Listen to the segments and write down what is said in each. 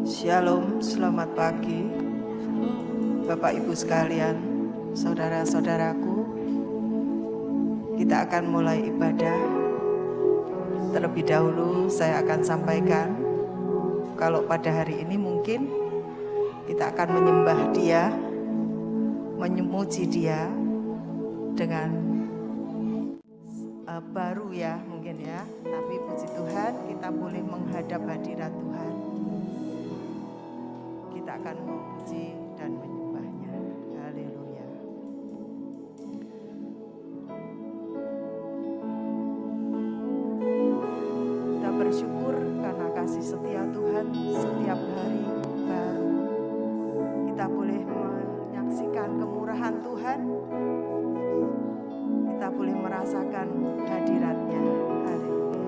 Shalom, selamat pagi Bapak Ibu sekalian, saudara-saudaraku. Kita akan mulai ibadah. Terlebih dahulu saya akan sampaikan kalau pada hari ini mungkin kita akan menyembah Dia, memuji Dia dengan baru ya mungkin ya. Tapi puji Tuhan kita boleh menghadap hadirat Tuhan. Kita akan memuji dan menyembahnya. Haleluya. Kita bersyukur karena kasih setia Tuhan setiap hari baru. Kita boleh menyaksikan kemurahan Tuhan. Kita boleh merasakan hadirat-Nya. Haleluya.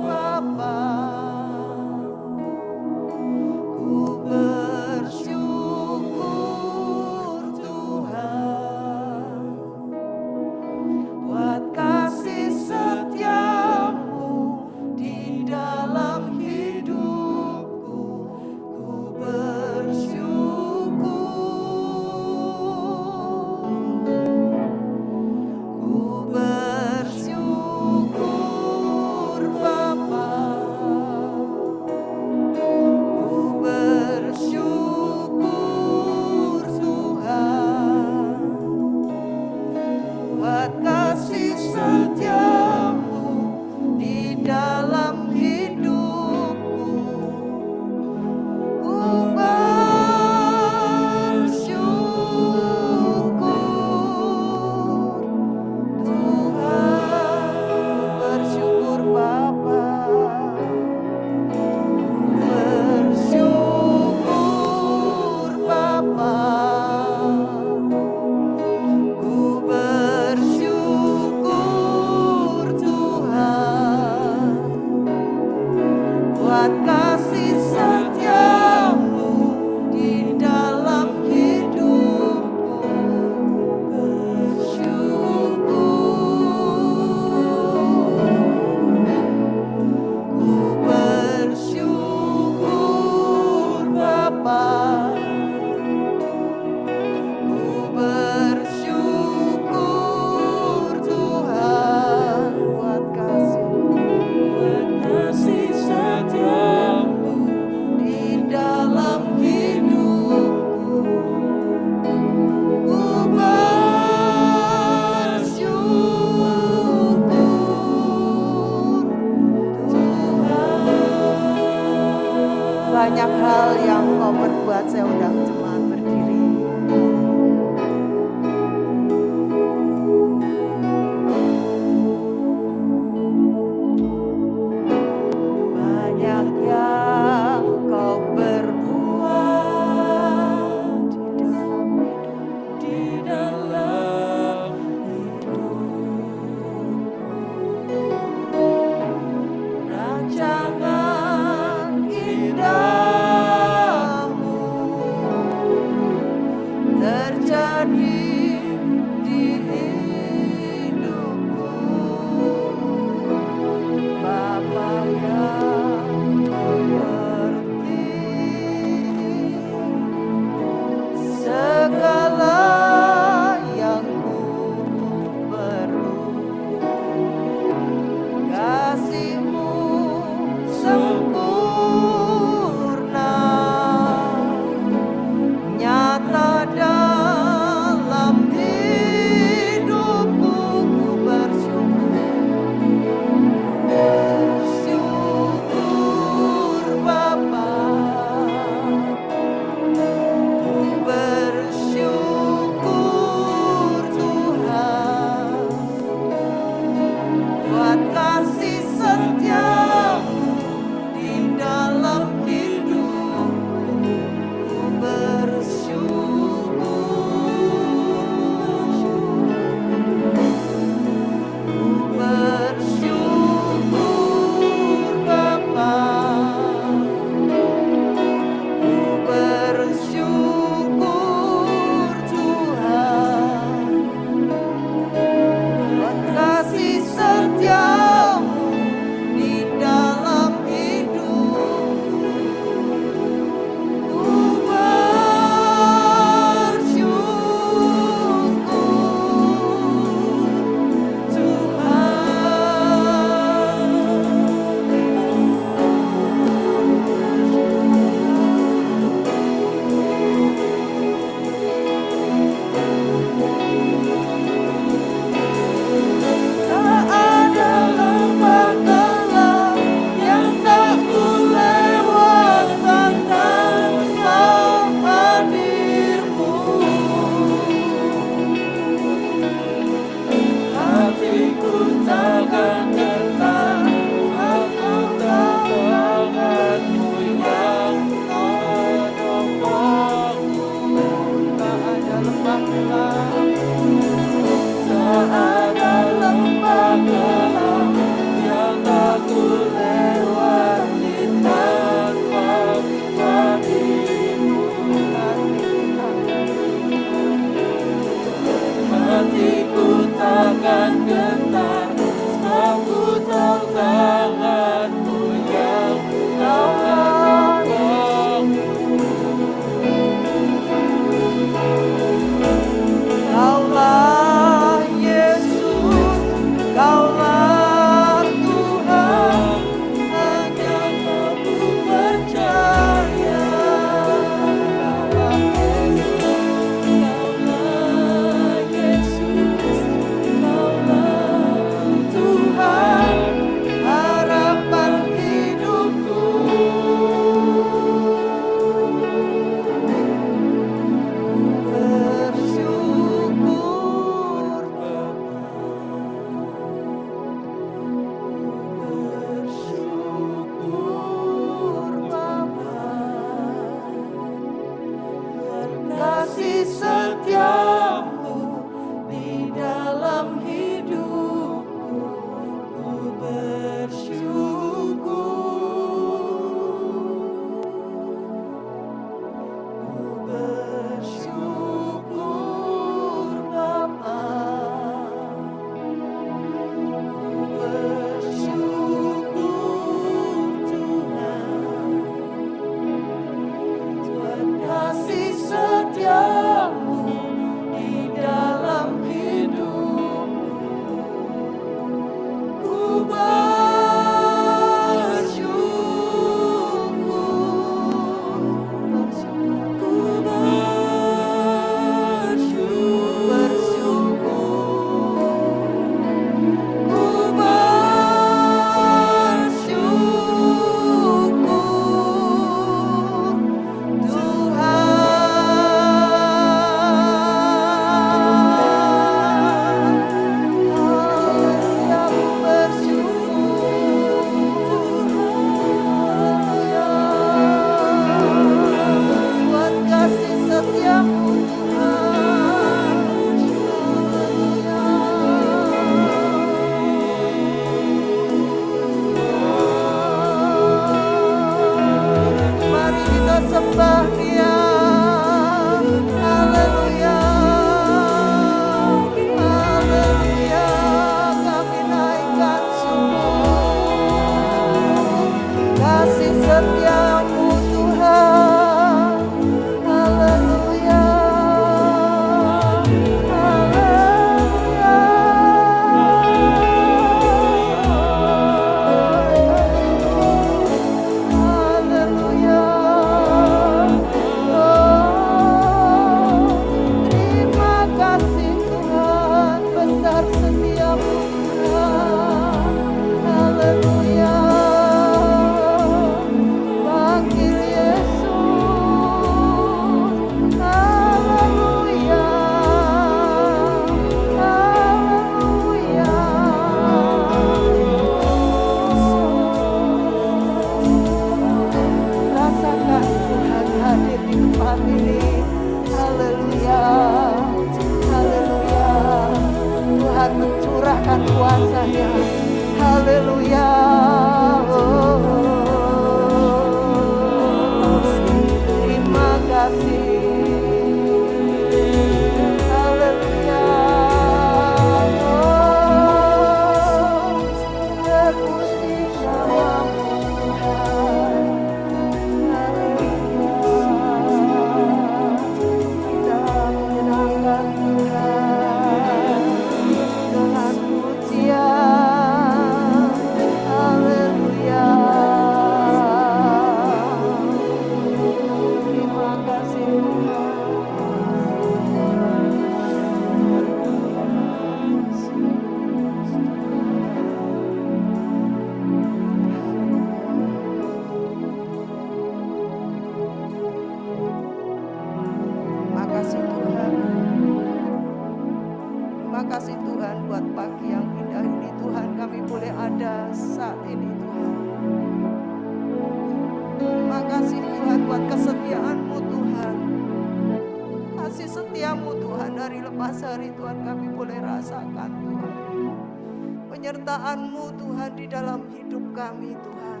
Penyertaan-Mu Tuhan di dalam hidup kami Tuhan.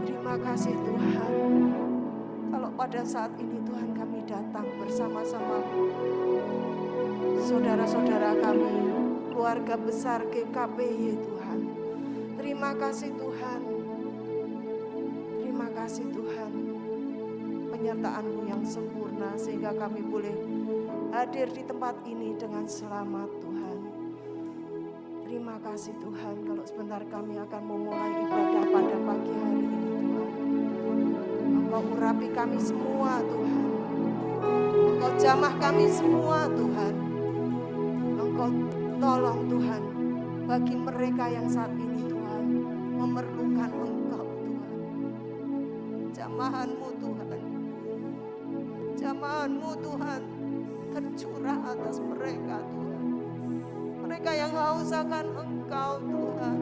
Terima kasih Tuhan. Kalau pada saat ini Tuhan kami datang bersama-sama saudara-saudara kami, keluarga besar GKPY Tuhan. Terima kasih Tuhan. Terima kasih Tuhan. Penyertaan-Mu yang sempurna sehingga kami boleh hadir di tempat ini dengan selamat Tuhan. Terima kasih Tuhan, kalau sebentar kami akan memulai ibadah pada pagi hari ini Tuhan. Engkau urapi kami semua Tuhan. Engkau jamah kami semua Tuhan. Engkau tolong Tuhan, bagi mereka yang saat ini Tuhan memerlukan Engkau Tuhan. Jamahan-Mu Tuhan, jamahan-Mu Tuhan tercurah atas mereka Tuhan. Mereka yang haus akan Engkau Tuhan.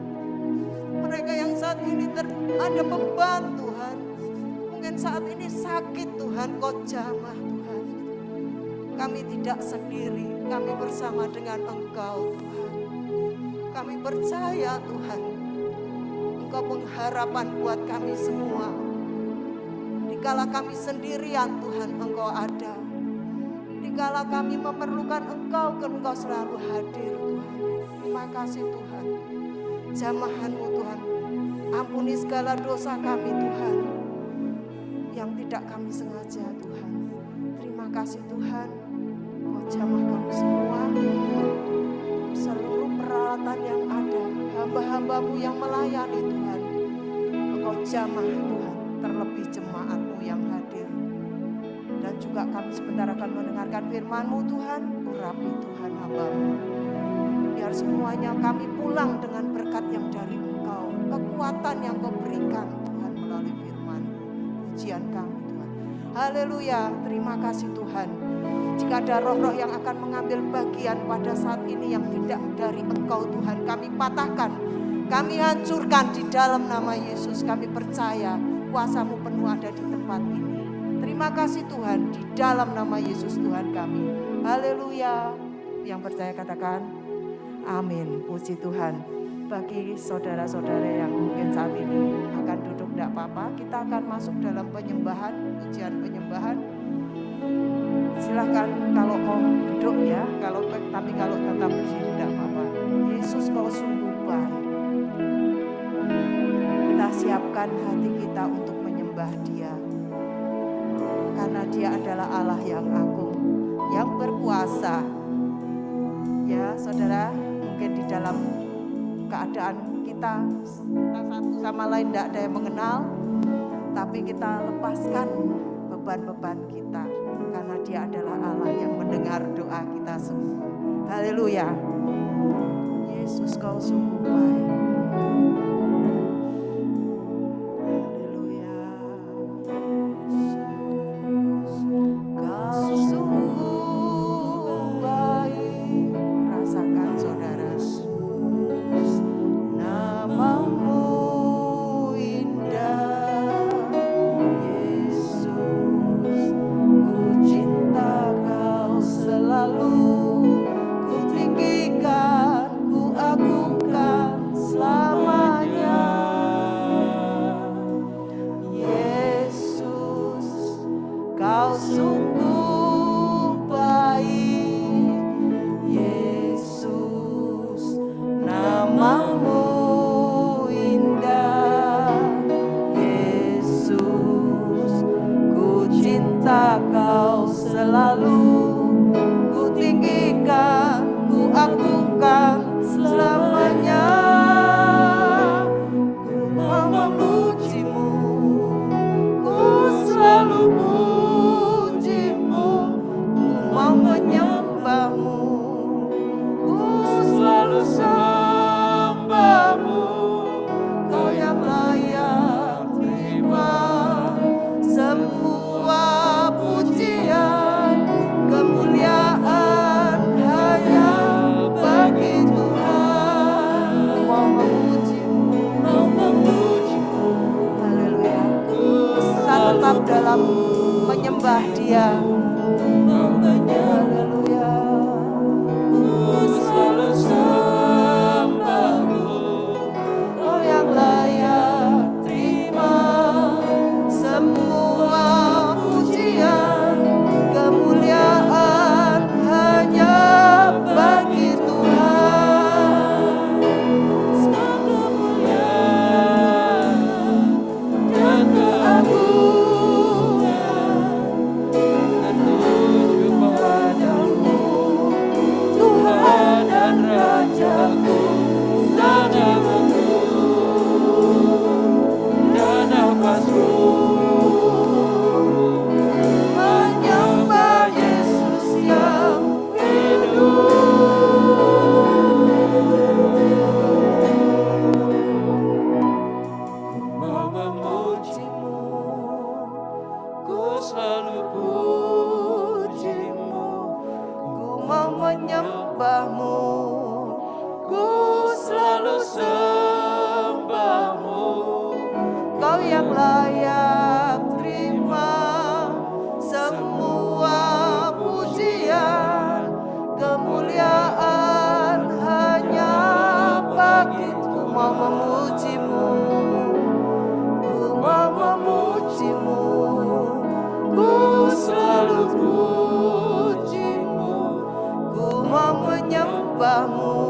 Mereka yang saat ini ada beban Tuhan. Mungkin saat ini sakit Tuhan, Kau jamah Tuhan. Kami tidak sendiri, kami bersama dengan Engkau Tuhan. Kami percaya Tuhan, Engkau pengharapan buat kami semua. Dikala kami sendirian Tuhan, Engkau ada. Dikala kami memerlukan Engkau, Engkau selalu hadir Tuhan. Terima kasih Tuhan. Jamahan-Mu Tuhan, ampuni segala dosa kami Tuhan, yang tidak kami sengaja Tuhan. Terima kasih Tuhan, Kau jamah kami semua. Seluruh peralatan yang ada, hamba-hamba-Mu yang melayani Tuhan, Engkau jamah Tuhan, terlebih jemaat-Mu yang hadir. Dan juga kami sebentar akan mendengarkan firman-Mu Tuhan, urapi Tuhan hamba-Mu. Biar semuanya kami pulang dengan berkat yang dari Engkau, kekuatan yang Kau berikan Tuhan melalui firman, pujian kami Tuhan. Haleluya, terima kasih Tuhan. Jika ada roh-roh yang akan mengambil bagian pada saat ini yang tidak dari Engkau Tuhan, kami patahkan, kami hancurkan di dalam nama Yesus. Kami percaya kuasa-Mu penuh ada di tempat ini. Terima kasih Tuhan, di dalam nama Yesus Tuhan kami. Haleluya. Yang percaya katakan amin. Puji Tuhan. Bagi saudara-saudara yang mungkin saat ini akan duduk, tidak apa-apa. Kita akan masuk dalam penyembahan, pujian penyembahan. Silahkan kalau mau duduk ya, tapi kalau tetap berdiri tidak apa-apa. Yesus Kau sungguh baik. Kita siapkan hati kita untuk menyembah Dia. Karena Dia adalah Allah yang agung, yang berkuasa. Ya saudara, mungkin di dalam keadaan kita satu sama lain tidak ada yang mengenal, tapi kita lepaskan beban-beban kita, karena Dia adalah Allah yang mendengar doa kita semua. Haleluya. Yesus Kau sungguh baik. Haleluya. Kau sungguh baik. Rasakan saudara, nama-Mu indah, Yesus. Ku cinta Kau selalu, ku tinggikan, ku agungkan selamanya. Yesus, Kau sungguh baik. Yesus, nama-Mu indah. Yesus, ku cinta Kau selalu, ku tinggikan, ku agungkan selamanya. Ku mau memuji-Mu, ku selalu puji-Mu. Ku mau menyembah-Mu, ku selalu sembah-Mu. Kau yang layak terima semua pujian, kemuliaan hanya bagi Tuhan. Mau memuji-Mu, haleluya. Kita tetap dalam menyembah Dia. Haleluya. Ku selalu sembah-Mu. Kau yang layak terima semua pujian, kemuliaan hanya bagi Tuhan. Semua kemuliaan dan keagungan sembahmu, Kau yang layak terima semua pujian, kemuliaan hanya bagimu. Mau memujimu, ku mau memujimu, ku selalu pujimu, ku mau menyembahmu,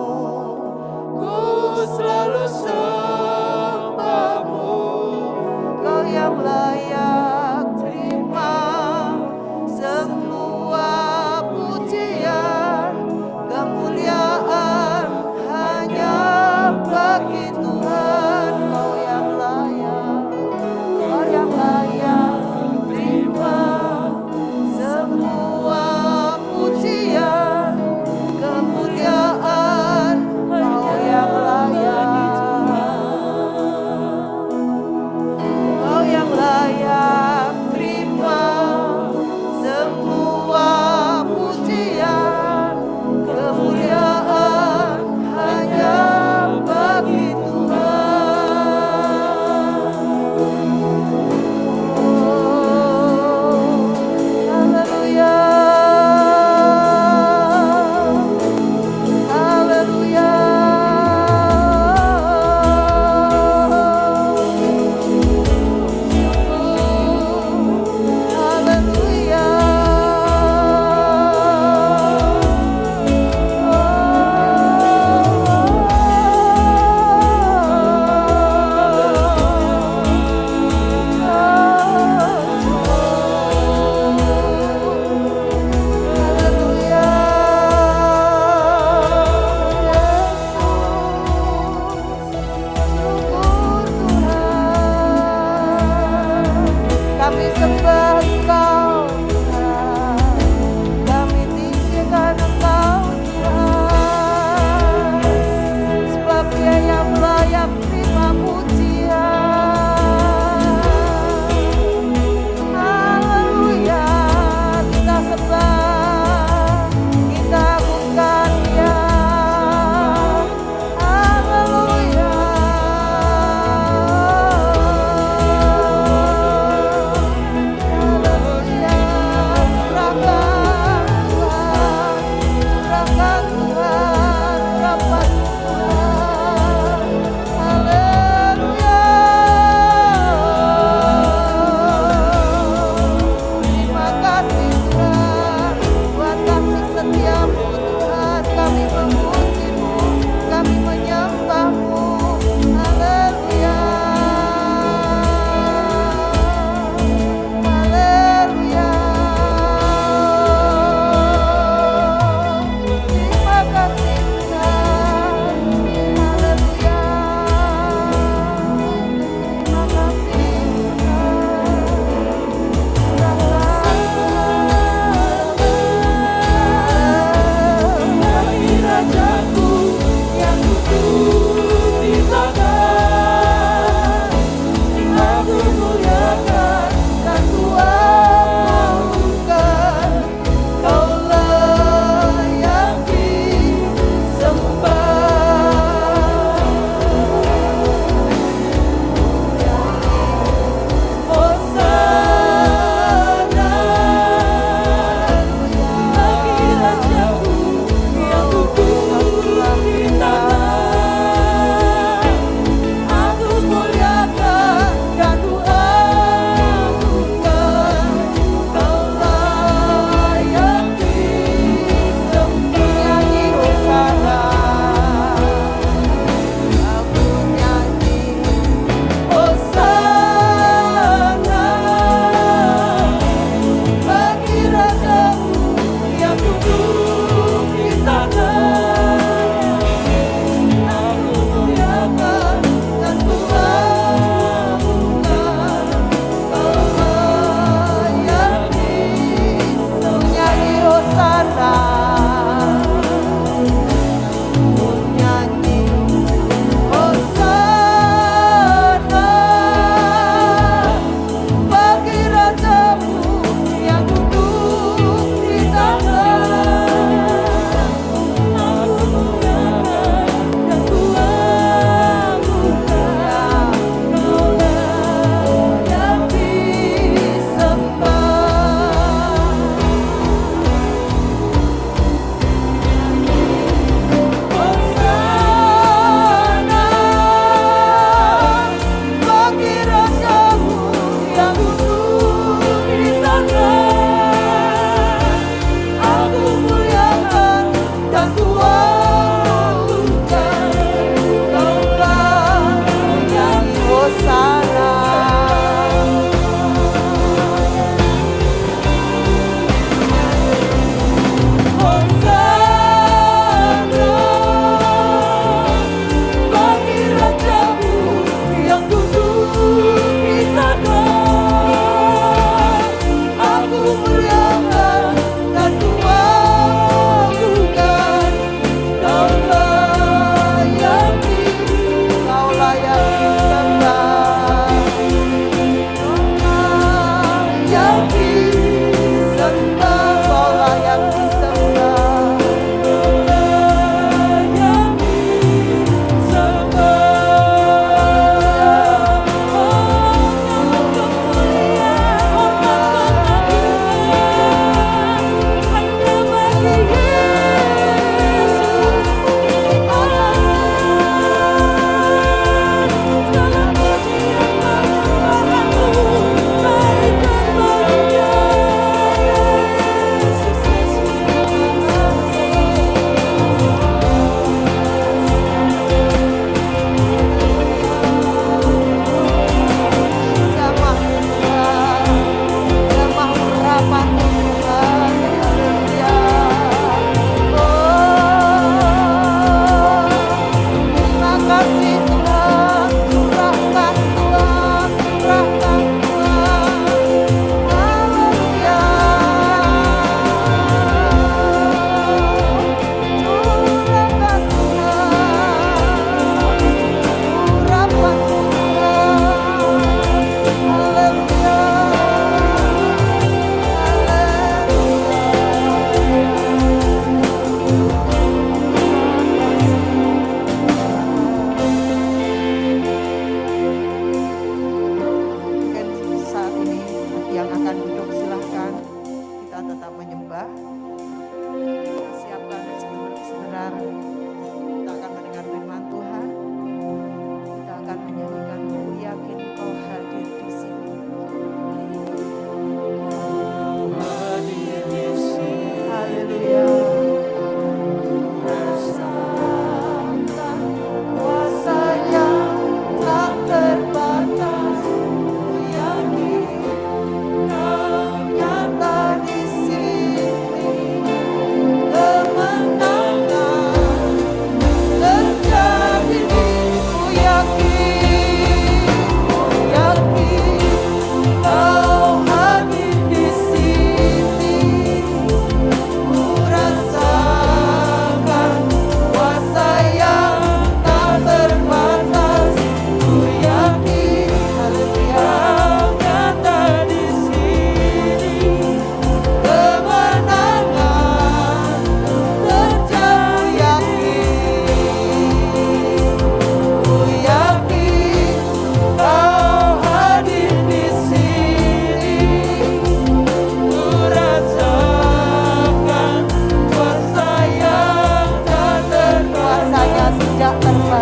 ku selalu sembahmu, Kau yang layak terima semua pujian, kemuliaan hanya bagi Tuhan. Kau yang layak, Kau yang layak terima semua pujian, kemuliaan, Kau yang layak.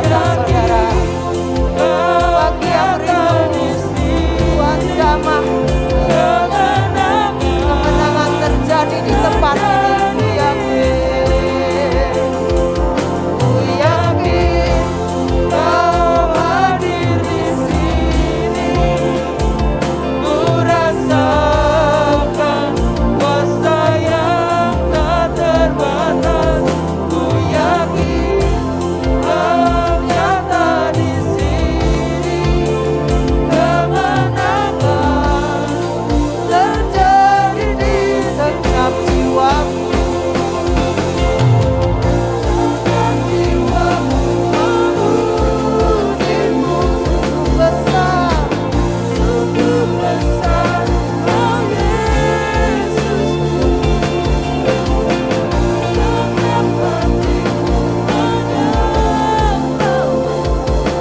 datang saudara. Bagi yang rindu Tuhan jamah kemenangan terjadi di tempat ini. Ku yakin Kau hadir di sini. Ku rasakan kuasa yang tak terbatas. Ku yakin Kau nyata di sini. Kemenangan terjadi di setiap jiwaku. Setiap jiwaku memujimu, sungguh besar, sungguh besar, oh Yesusku. Setiap hatiku menyembahmu.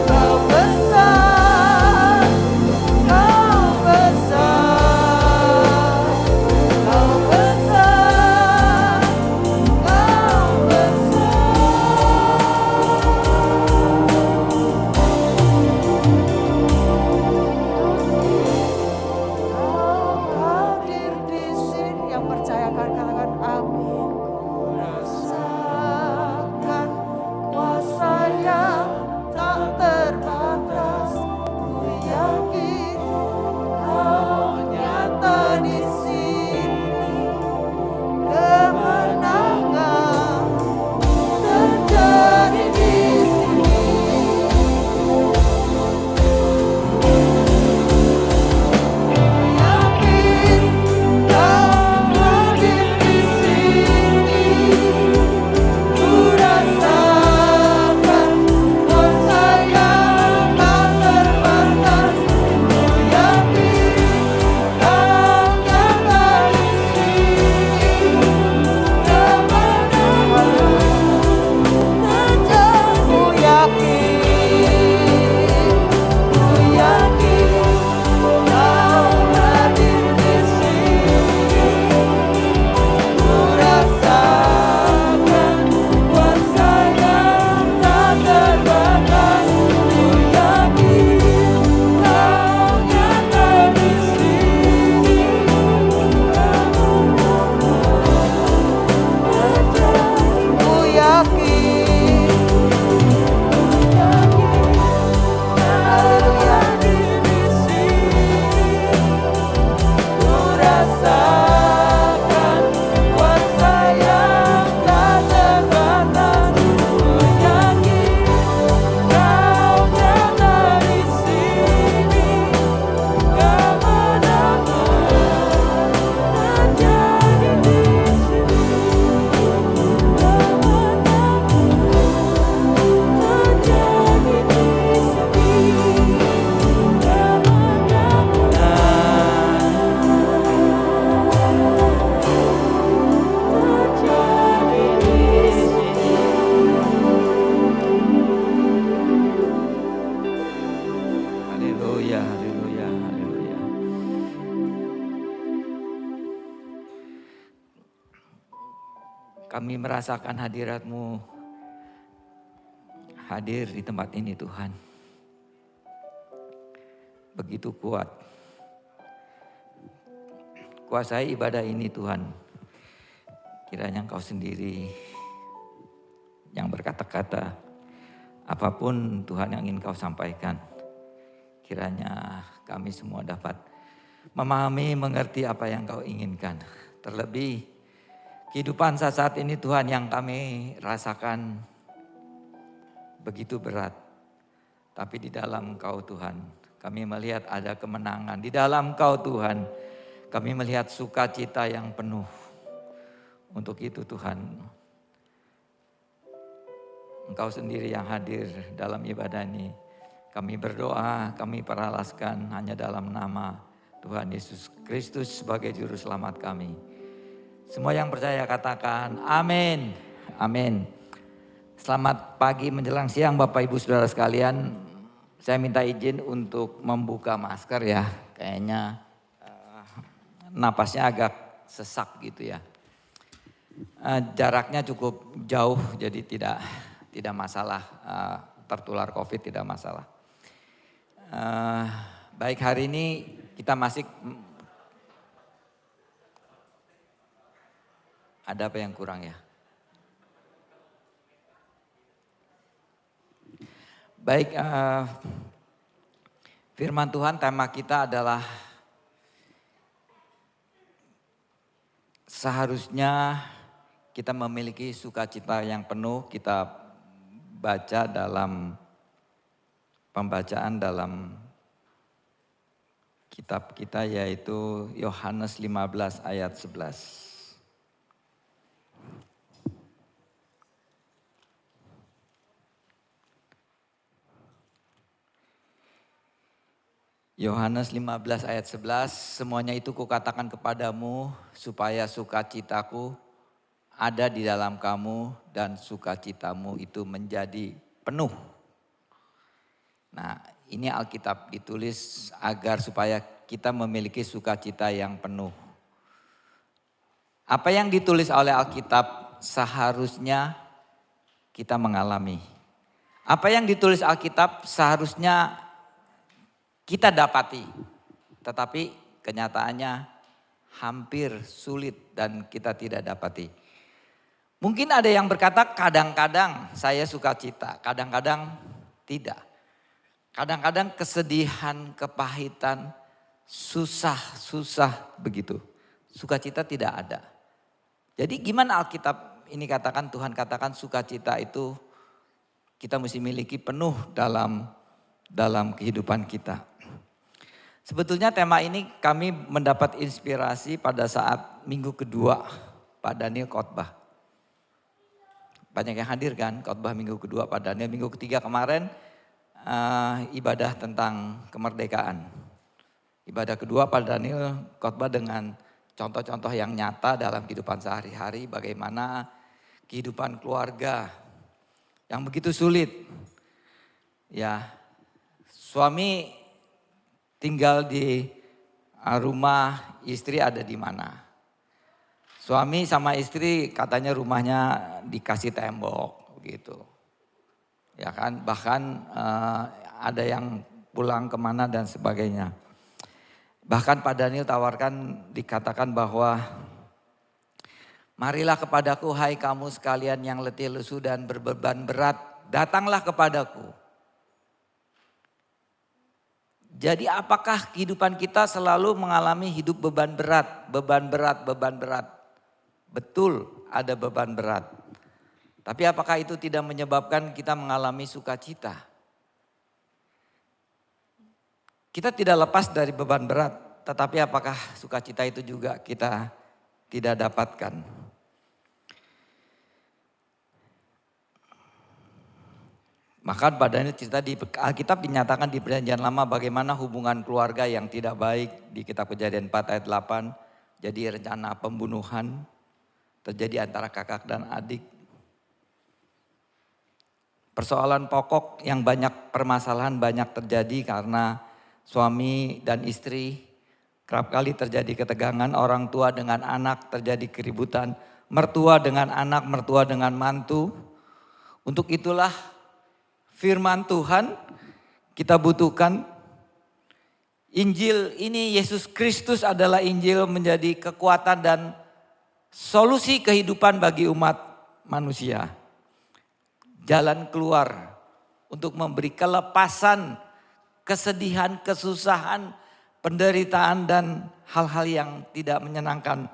Kau besar, Kau besar, Kau besar, Kau Kau hadir di sini. Yang percaya katakan amin. Ku rasakan kuasa yang tak terbatas. Ku yakin Kau nyata di sini. Kemenangan terjadi di sini. Yakin Kau hadir di sini. Ku rasakan kuasa yang tak terbatas. Ku yakin Kau nyata di sini. Kemenangan terjadi. Ku yakin Kau hadir di sini. Ku rasakan kuasa yang tak terbatas. Ku yakin Kau nyata di sini. Ku yakin, haleluya, di sini. Ku rasakan kuasa yang tak terbatas. Ku yakin Kau nyata di sini. Kemenangan terjadi di sini. Haleluya, haleluya, haleluya. Kami merasakan hadirat-Mu hadir di tempat ini Tuhan. Begitu kuat. Kuasai ibadah ini Tuhan. Kiranya Engkau sendiri yang berkata-kata. Apapun Tuhan yang ingin Kau sampaikan. Kiranya kami semua dapat memahami, mengerti apa yang Kau inginkan. Terlebih kehidupan saat ini Tuhan yang kami rasakan begitu berat. Tapi di dalam Kau Tuhan, kami melihat ada kemenangan. Di dalam Kau Tuhan, kami melihat sukacita yang penuh. Untuk itu Tuhan, Engkau sendiri yang hadir dalam ibadah ini. Kami berdoa, kami peralaskan hanya dalam nama Tuhan Yesus Kristus sebagai Juru Selamat kami. Semua yang percaya katakan amin. Amin. Selamat pagi menjelang siang Bapak Ibu Saudara sekalian. Saya minta izin untuk membuka masker ya. Kayaknya napasnya agak sesak gitu ya. Jaraknya cukup jauh jadi tidak masalah tertular COVID tidak masalah. Baik, hari ini kita masih ada apa yang kurang ya? Baik, firman Tuhan tema kita adalah seharusnya kita memiliki sukacita yang penuh. Kita baca dalam pembacaan dalam kitab kita yaitu Yohanes 15 ayat 11. Yohanes 15 ayat 11, semuanya itu kukatakan kepadamu supaya sukacitaku ada di dalam kamu dan sukacitamu itu menjadi penuh. Nah, ini Alkitab ditulis agar supaya kita memiliki sukacita yang penuh. Apa yang ditulis oleh Alkitab seharusnya kita mengalami. Apa yang ditulis Alkitab seharusnya kita dapati, tetapi kenyataannya hampir sulit dan kita tidak dapati. Mungkin ada yang berkata kadang-kadang saya sukacita, kadang-kadang tidak. Kadang-kadang kesedihan, kepahitan, susah begitu. Sukacita tidak ada. Jadi gimana Alkitab ini katakan, Tuhan katakan sukacita itu kita mesti miliki penuh dalam kehidupan kita. Sebetulnya tema ini kami mendapat inspirasi pada saat minggu kedua Pak Daniel khotbah. Banyak yang hadir kan khotbah minggu kedua Pak Daniel. Minggu ketiga kemarin ibadah tentang kemerdekaan. Ibadah kedua Pak Daniel khotbah dengan contoh-contoh yang nyata dalam kehidupan sehari-hari. Bagaimana kehidupan keluarga yang begitu sulit. Ya, suami tinggal di rumah, istri ada di mana. Suami sama istri katanya rumahnya dikasih tembok gitu. Ya kan, bahkan ada yang pulang kemana dan sebagainya. Bahkan Pak Daniel tawarkan dikatakan bahwa marilah kepadaku hai kamu sekalian yang letih lesu dan berbeban berat, datanglah kepadaku. Jadi apakah kehidupan kita selalu mengalami hidup beban berat? Betul ada beban berat. Tapi apakah itu tidak menyebabkan kita mengalami sukacita? Kita tidak lepas dari beban berat. Tetapi apakah sukacita itu juga kita tidak dapatkan? Maka badannya cerita di Alkitab dinyatakan di Perjanjian Lama bagaimana hubungan keluarga yang tidak baik di kitab Kejadian 4 ayat 8. Jadi rencana pembunuhan terjadi antara kakak dan adik. Persoalan pokok yang permasalahan banyak terjadi karena suami dan istri. Kerap kali terjadi ketegangan, orang tua dengan anak terjadi keributan. Mertua dengan anak, mertua dengan mantu. Untuk itulah firman Tuhan kita butuhkan. Injil ini Yesus Kristus adalah Injil menjadi kekuatan dan solusi kehidupan bagi umat manusia. Jalan keluar untuk memberi kelepasan, kesedihan, kesusahan, penderitaan dan hal-hal yang tidak menyenangkan.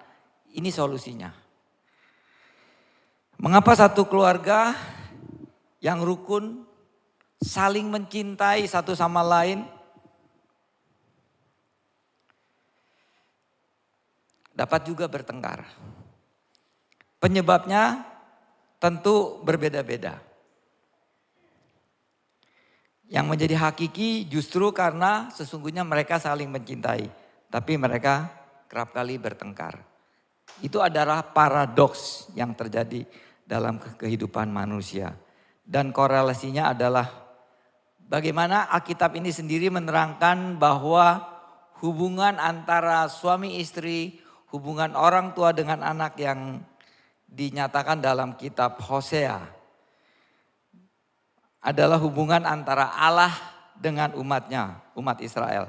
Ini solusinya. Mengapa satu keluarga yang rukun saling mencintai satu sama lain dapat juga bertengkar. Penyebabnya tentu berbeda-beda. Yang menjadi hakiki justru karena sesungguhnya mereka saling mencintai. Tapi mereka kerap kali bertengkar. Itu adalah paradoks yang terjadi dalam kehidupan manusia. Dan korelasinya adalah bagaimana Alkitab ini sendiri menerangkan bahwa hubungan antara suami istri, hubungan orang tua dengan anak yang dinyatakan dalam kitab Hosea. adalah hubungan antara Allah dengan umatnya, umat Israel.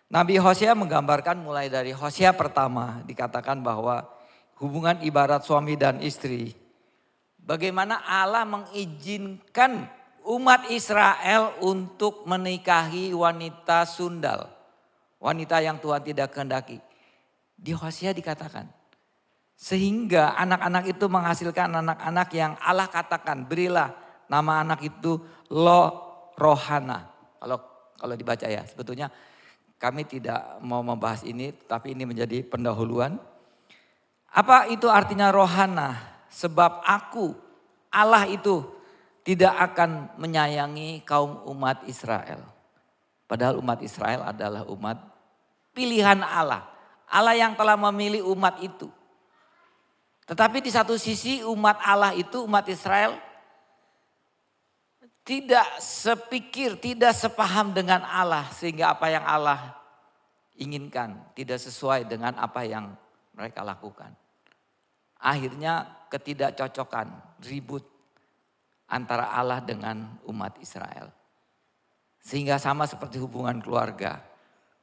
Nabi Hosea menggambarkan mulai dari Hosea pertama dikatakan bahwa hubungan ibarat suami dan istri. Bagaimana Allah mengizinkan umat Israel untuk menikahi wanita sundal. Wanita yang Tuhan tidak kehendaki. Di Hosea dikatakan. Sehingga anak-anak itu menghasilkan anak-anak yang Allah katakan, berilah nama anak itu Rohana. Kalau dibaca ya, sebetulnya kami tidak mau membahas ini, tapi ini menjadi pendahuluan. Apa itu artinya rohana? Sebab aku, Allah itu tidak akan menyayangi kaum umat Israel. Padahal umat Israel adalah umat pilihan Allah. Allah yang telah memilih umat itu. Tetapi di satu sisi umat Allah itu, umat Israel tidak sepikir, tidak sepaham dengan Allah. Sehingga apa yang Allah inginkan tidak sesuai dengan apa yang mereka lakukan. Akhirnya ketidakcocokan, ribut antara Allah dengan umat Israel. Sehingga sama seperti hubungan keluarga.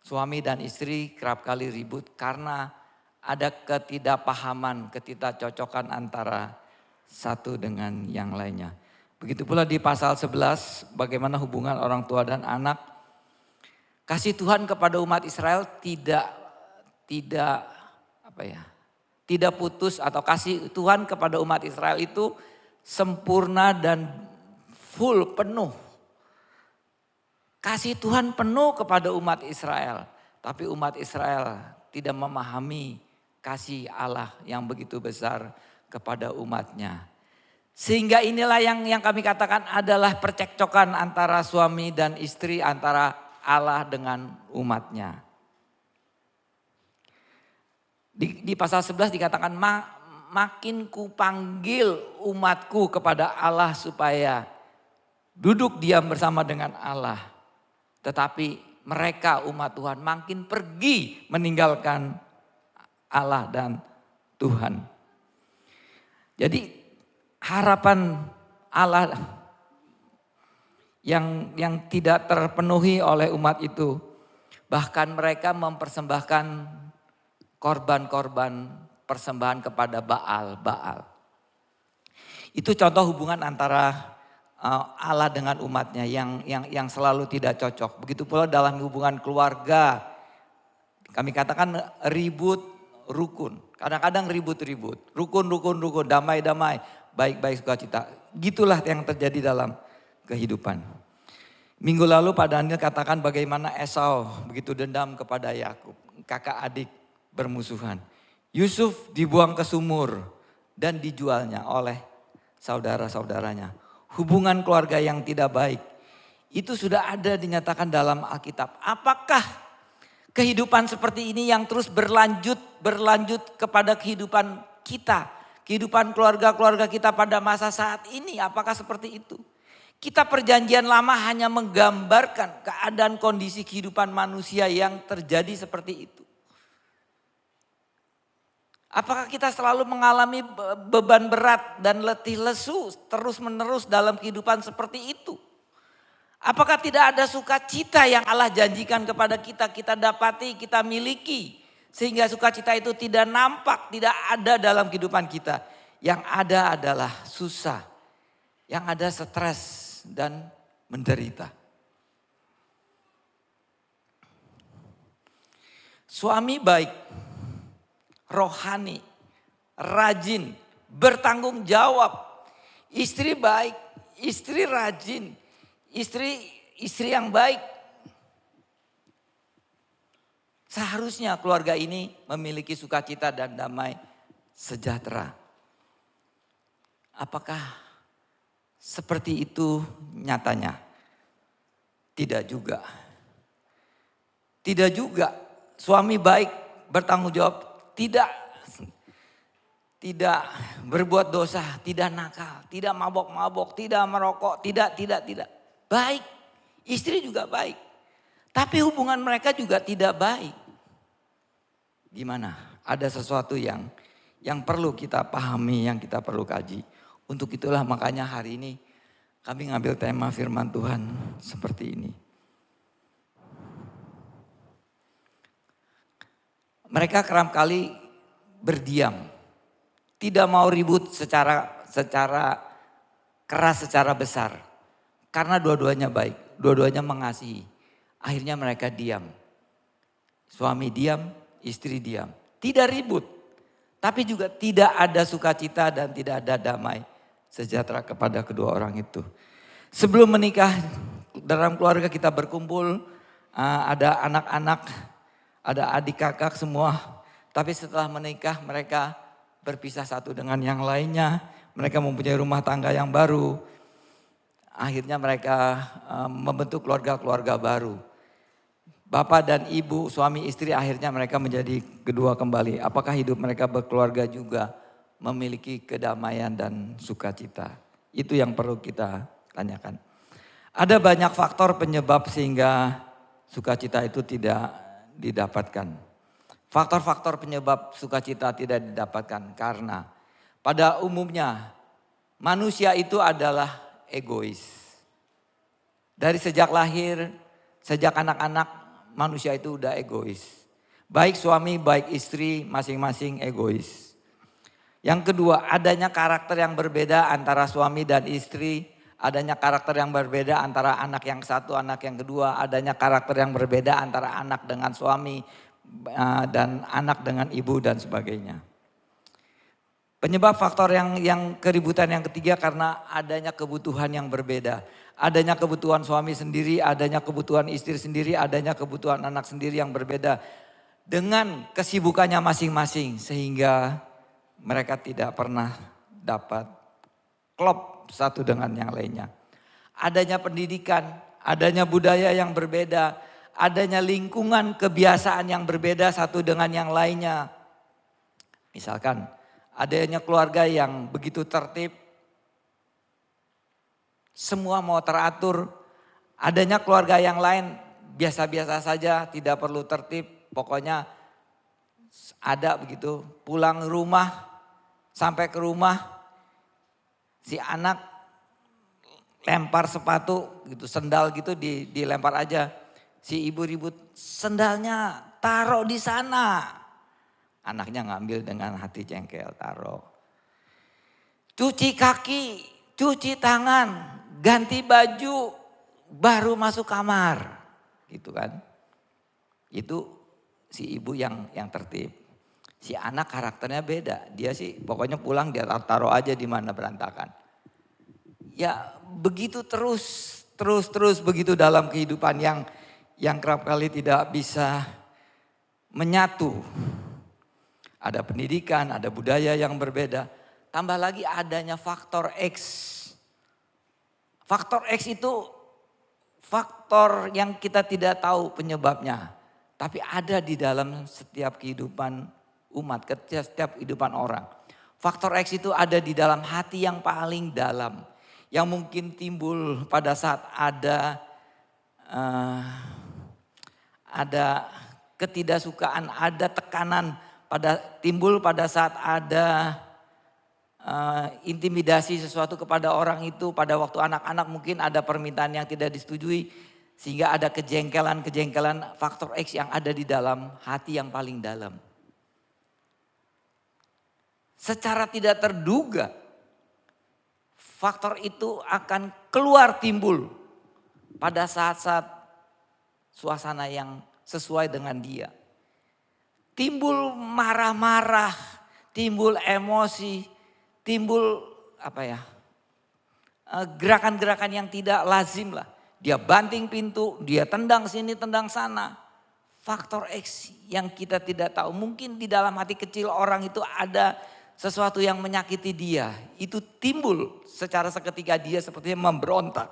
Suami dan istri kerap kali ribut karena ada ketidakpahaman, ketidakcocokan antara satu dengan yang lainnya. Begitu pula di pasal 11 bagaimana hubungan orang tua dan anak. Kasih Tuhan kepada umat Israel tidak putus, atau kasih Tuhan kepada umat Israel itu sempurna dan full, penuh. Kasih Tuhan penuh kepada umat Israel, tapi umat Israel tidak memahami kasih Allah yang begitu besar kepada umatnya. Sehingga inilah yang kami katakan adalah percekcokan antara suami dan istri, antara Allah dengan umatnya. Di pasal 11 dikatakan makin kupanggil umatku kepada Allah supaya duduk diam bersama dengan Allah. Tetapi mereka umat Tuhan makin pergi meninggalkan Allah dan Tuhan. Jadi harapan Allah yang tidak terpenuhi oleh umat itu. Bahkan mereka mempersembahkan korban-korban persembahan kepada Baal. Itu contoh hubungan antara Allah dengan umatnya yang selalu tidak cocok. Begitu pula dalam hubungan keluarga. Kami katakan ribut rukun. Kadang-kadang ribut-ribut. Rukun, damai-damai. Baik-baik sukacita. Gitulah yang terjadi dalam kehidupan. Minggu lalu Pak Daniel katakan bagaimana Esau begitu dendam kepada Yakub. Kakak adik bermusuhan. Yusuf dibuang ke sumur dan dijualnya oleh saudara-saudaranya. Hubungan keluarga yang tidak baik. Itu sudah ada dinyatakan dalam Alkitab. Apakah kehidupan seperti ini yang terus berlanjut kepada kehidupan kita? Kehidupan keluarga-keluarga kita pada masa saat ini, apakah seperti itu? Kita perjanjian lama hanya menggambarkan keadaan kondisi kehidupan manusia yang terjadi seperti itu. Apakah kita selalu mengalami beban berat dan letih lesu terus menerus dalam kehidupan seperti itu? Apakah tidak ada sukacita yang Allah janjikan kepada kita, kita dapati, kita miliki? Sehingga sukacita itu tidak nampak, tidak ada dalam kehidupan kita. Yang ada adalah susah, yang ada stres dan menderita. Suami baik, rohani, rajin, bertanggung jawab. Istri baik, istri rajin, istri yang baik. Seharusnya keluarga ini memiliki sukacita dan damai sejahtera. Apakah seperti itu nyatanya? Tidak juga. Tidak juga. Suami baik, bertanggung jawab, tidak berbuat dosa, tidak nakal, tidak mabok-mabok, tidak merokok, tidak. Baik, istri juga baik. Tapi hubungan mereka juga tidak baik. Gimana? Ada sesuatu yang perlu kita pahami, yang kita perlu kaji. Untuk itulah makanya hari ini kami ngambil tema firman Tuhan seperti ini. Mereka kerap kali berdiam, tidak mau ribut secara keras, secara besar. Karena dua-duanya baik, dua-duanya mengasihi. Akhirnya mereka diam. Suami diam, istri diam. Tidak ribut, tapi juga tidak ada sukacita dan tidak ada damai sejahtera kepada kedua orang itu. Sebelum menikah, dalam keluarga kita berkumpul, ada anak-anak, ada adik kakak semua. Tapi setelah menikah mereka berpisah satu dengan yang lainnya. Mereka mempunyai rumah tangga yang baru. Akhirnya mereka membentuk keluarga-keluarga baru. Bapak dan ibu, suami istri akhirnya mereka menjadi kedua kembali. Apakah hidup mereka berkeluarga juga memiliki kedamaian dan sukacita? Itu yang perlu kita tanyakan. Ada banyak faktor penyebab sehingga sukacita itu tidak didapatkan. Faktor-faktor penyebab sukacita tidak didapatkan karena pada umumnya manusia itu adalah egois. Dari sejak lahir, sejak anak-anak manusia itu udah egois. Baik suami, baik istri masing-masing egois. Yang kedua, adanya karakter yang berbeda antara suami dan istri. Adanya karakter yang berbeda antara anak yang satu, anak yang kedua. Adanya karakter yang berbeda antara anak dengan suami dan anak dengan ibu dan sebagainya. Penyebab faktor yang keributan yang ketiga karena adanya kebutuhan yang berbeda. Adanya kebutuhan suami sendiri, adanya kebutuhan istri sendiri, adanya kebutuhan anak sendiri yang berbeda. Dengan kesibukannya masing-masing sehingga mereka tidak pernah dapat klop satu dengan yang lainnya. Adanya pendidikan, adanya budaya yang berbeda, adanya lingkungan kebiasaan yang berbeda satu dengan yang lainnya. Misalkan adanya keluarga yang begitu tertib, semua mau teratur. Adanya keluarga yang lain biasa-biasa saja, tidak perlu tertib. Pokoknya ada begitu, pulang rumah, sampai ke rumah, si anak lempar sepatu gitu, sendal gitu dilempar aja. Si ibu ribut, sendalnya taruh di sana. Anaknya ngambil dengan hati jengkel, taruh. Cuci kaki, cuci tangan, ganti baju, baru masuk kamar. Gitu kan. Itu si ibu yang tertib. Si anak karakternya beda. Dia sih pokoknya pulang dia taruh aja di mana berantakan. Ya begitu terus begitu dalam kehidupan yang kerap kali tidak bisa menyatu. Ada pendidikan, ada budaya yang berbeda. Tambah lagi adanya faktor X. Faktor X itu faktor yang kita tidak tahu penyebabnya. Tapi ada di dalam setiap kehidupan umat, setiap kehidupan orang. Faktor X itu ada di dalam hati yang paling dalam. Yang mungkin timbul pada saat ada ketidaksukaan, ada tekanan, timbul pada saat ada intimidasi sesuatu kepada orang itu. Pada waktu anak-anak mungkin ada permintaan yang tidak disetujui. Sehingga ada kejengkelan faktor X yang ada di dalam hati yang paling dalam. Secara tidak terduga, faktor itu akan keluar timbul pada saat-saat suasana yang sesuai dengan dia. Timbul marah-marah, timbul emosi, timbul gerakan-gerakan yang tidak lazim lah. Dia banting pintu, dia tendang sini, tendang sana. Faktor X yang kita tidak tahu. Mungkin di dalam hati kecil orang itu ada sesuatu yang menyakiti dia. Itu timbul secara seketika dia sepertinya memberontak.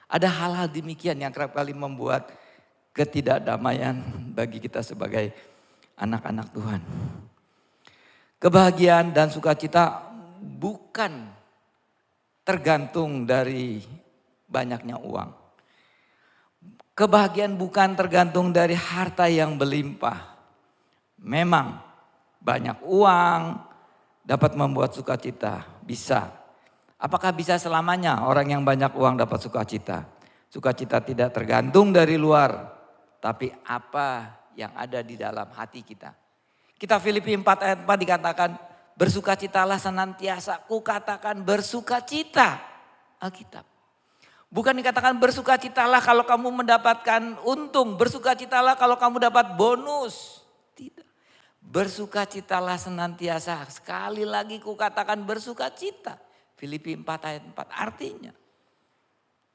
Ada hal-hal demikian yang kerap kali membuat ketidakdamaian bagi kita sebagai anak-anak Tuhan. Kebahagiaan dan sukacita bukan tergantung dari banyaknya uang. Kebahagiaan bukan tergantung dari harta yang berlimpah. Memang banyak uang dapat membuat sukacita, bisa. Apakah bisa selamanya orang yang banyak uang dapat sukacita? Sukacita tidak tergantung dari luar, tapi apa yang ada di dalam hati kita. Kita Filipi 4 ayat 4 dikatakan, bersukacitalah senantiasa, kukatakan bersukacita. Alkitab. Bukan dikatakan bersukacitalah kalau kamu mendapatkan untung, bersukacitalah kalau kamu dapat bonus. Tidak. Bersukacitalah senantiasa. Sekali lagi kukatakan bersukacita. Filipi 4 ayat 4 artinya.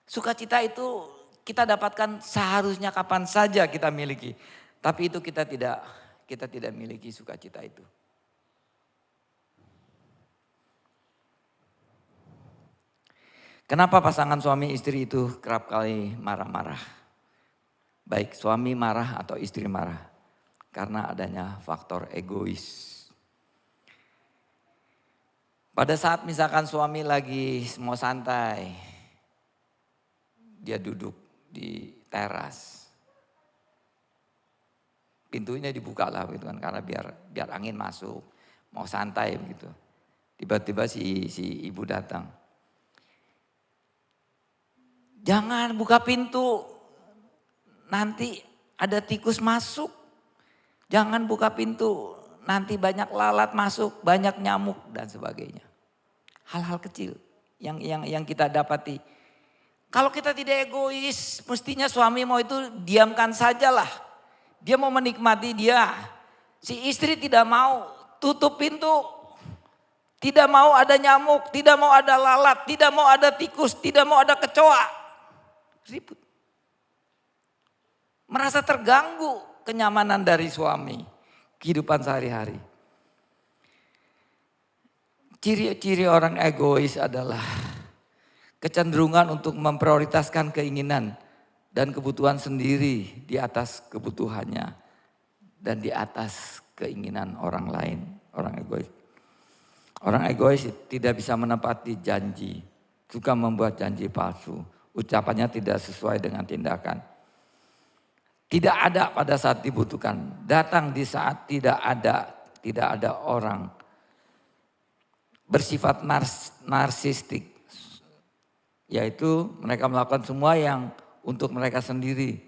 Sukacita itu kita dapatkan seharusnya kapan saja kita miliki. Tapi itu kita tidak miliki sukacita itu. Kenapa pasangan suami istri itu kerap kali marah-marah? Baik suami marah atau istri marah. Karena adanya faktor egois. Pada saat misalkan suami lagi mau santai. Dia duduk di teras. Pintunya dibuka lah gitu kan. Karena biar angin masuk. Mau santai begitu. Tiba-tiba si ibu datang. Jangan buka pintu, nanti ada tikus masuk. Jangan buka pintu, nanti banyak lalat masuk, banyak nyamuk dan sebagainya. Hal-hal kecil yang kita dapati. Kalau kita tidak egois, mestinya suami mau itu diamkan sajalah. Dia mau menikmati dia. Si istri tidak mau tutup pintu. Tidak mau ada nyamuk, tidak mau ada lalat, tidak mau ada tikus, tidak mau ada kecoa. Ribut. Merasa terganggu kenyamanan dari suami. Kehidupan sehari-hari. Ciri-ciri orang egois adalah kecenderungan untuk memprioritaskan keinginan dan kebutuhan sendiri di atas kebutuhannya. Dan di atas keinginan orang lain. Orang egois. Orang egois tidak bisa menepati janji. Suka membuat janji palsu. Ucapannya tidak sesuai dengan tindakan. Tidak ada pada saat dibutuhkan. Datang di saat tidak ada orang. Bersifat narsistik. Yaitu mereka melakukan semua yang untuk mereka sendiri.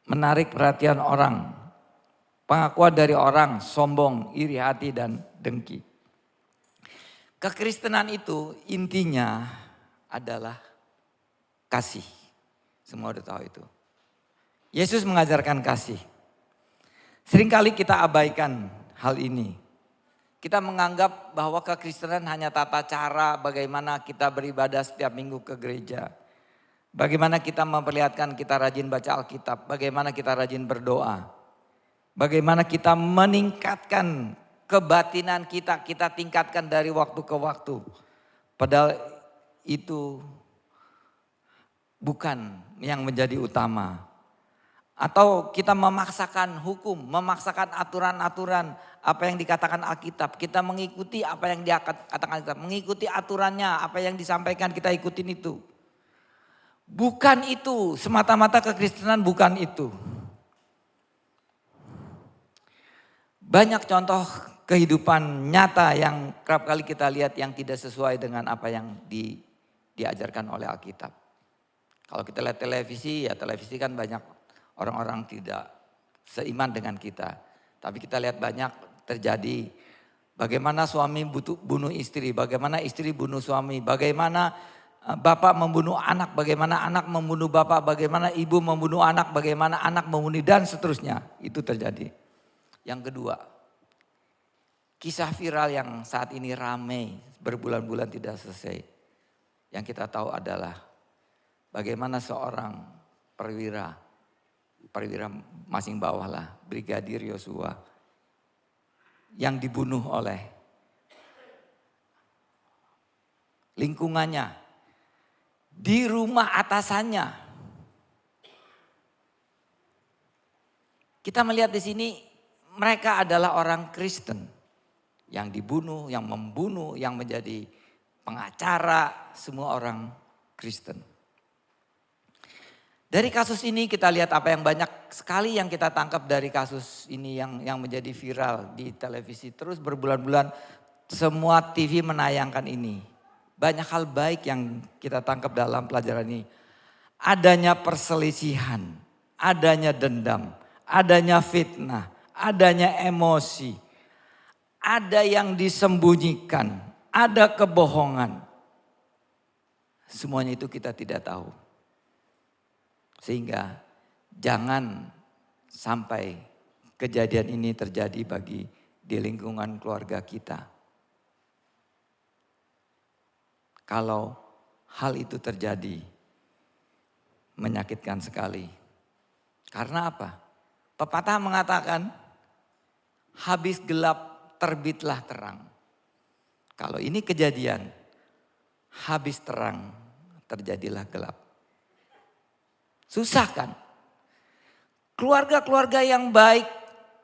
Menarik perhatian orang. Pengakuan dari orang, sombong, iri hati dan dengki. Kekristenan itu intinya adalah kasih. Semua udah tahu itu. Yesus mengajarkan kasih. Seringkali kita abaikan hal ini. Kita menganggap bahwa kekristenan hanya tata cara bagaimana kita beribadah setiap minggu ke gereja. Bagaimana kita memperlihatkan kita rajin baca Alkitab. Bagaimana kita rajin berdoa. Bagaimana kita meningkatkan kebatinan kita tingkatkan dari waktu ke waktu. Padahal itu bukan yang menjadi utama. Atau kita memaksakan hukum, memaksakan aturan-aturan apa yang dikatakan Alkitab. Kita mengikuti apa yang dikatakan Alkitab, mengikuti aturannya, apa yang disampaikan kita ikutin itu. Bukan itu, semata-mata kekristenan bukan itu. Banyak contoh kehidupan nyata yang kerap kali kita lihat yang tidak sesuai dengan apa yang diajarkan oleh Alkitab. Kalau kita lihat televisi, ya televisi kan banyak orang-orang tidak seiman dengan kita. Tapi kita lihat banyak terjadi bagaimana suami bunuh istri, bagaimana istri bunuh suami, bagaimana bapak membunuh anak, bagaimana anak membunuh bapak, bagaimana ibu membunuh anak, bagaimana anak membunuh dan seterusnya. Itu terjadi. Yang kedua, kisah viral yang saat ini ramai berbulan-bulan tidak selesai. Yang kita tahu adalah bagaimana seorang perwira masing bawah lah, Brigadir Yosua yang dibunuh oleh lingkungannya di rumah atasannya. Kita melihat di sini mereka adalah orang Kristen yang dibunuh, yang membunuh, yang menjadi pengacara, semua orang Kristen. Dari kasus ini kita lihat apa yang banyak sekali yang kita tangkap dari kasus ini yang menjadi viral di televisi terus berbulan-bulan semua TV menayangkan ini. Banyak hal baik yang kita tangkap dalam pelajaran ini. Adanya perselisihan, adanya dendam, adanya fitnah, adanya emosi, ada yang disembunyikan, ada kebohongan. Semuanya itu kita tidak tahu. Sehingga jangan sampai kejadian ini terjadi di lingkungan keluarga kita. Kalau hal itu terjadi, menyakitkan sekali. Karena apa? Pepatah mengatakan, habis gelap terbitlah terang. Kalau ini kejadian, habis terang terjadilah gelap. Susah kan? Keluarga-keluarga yang baik,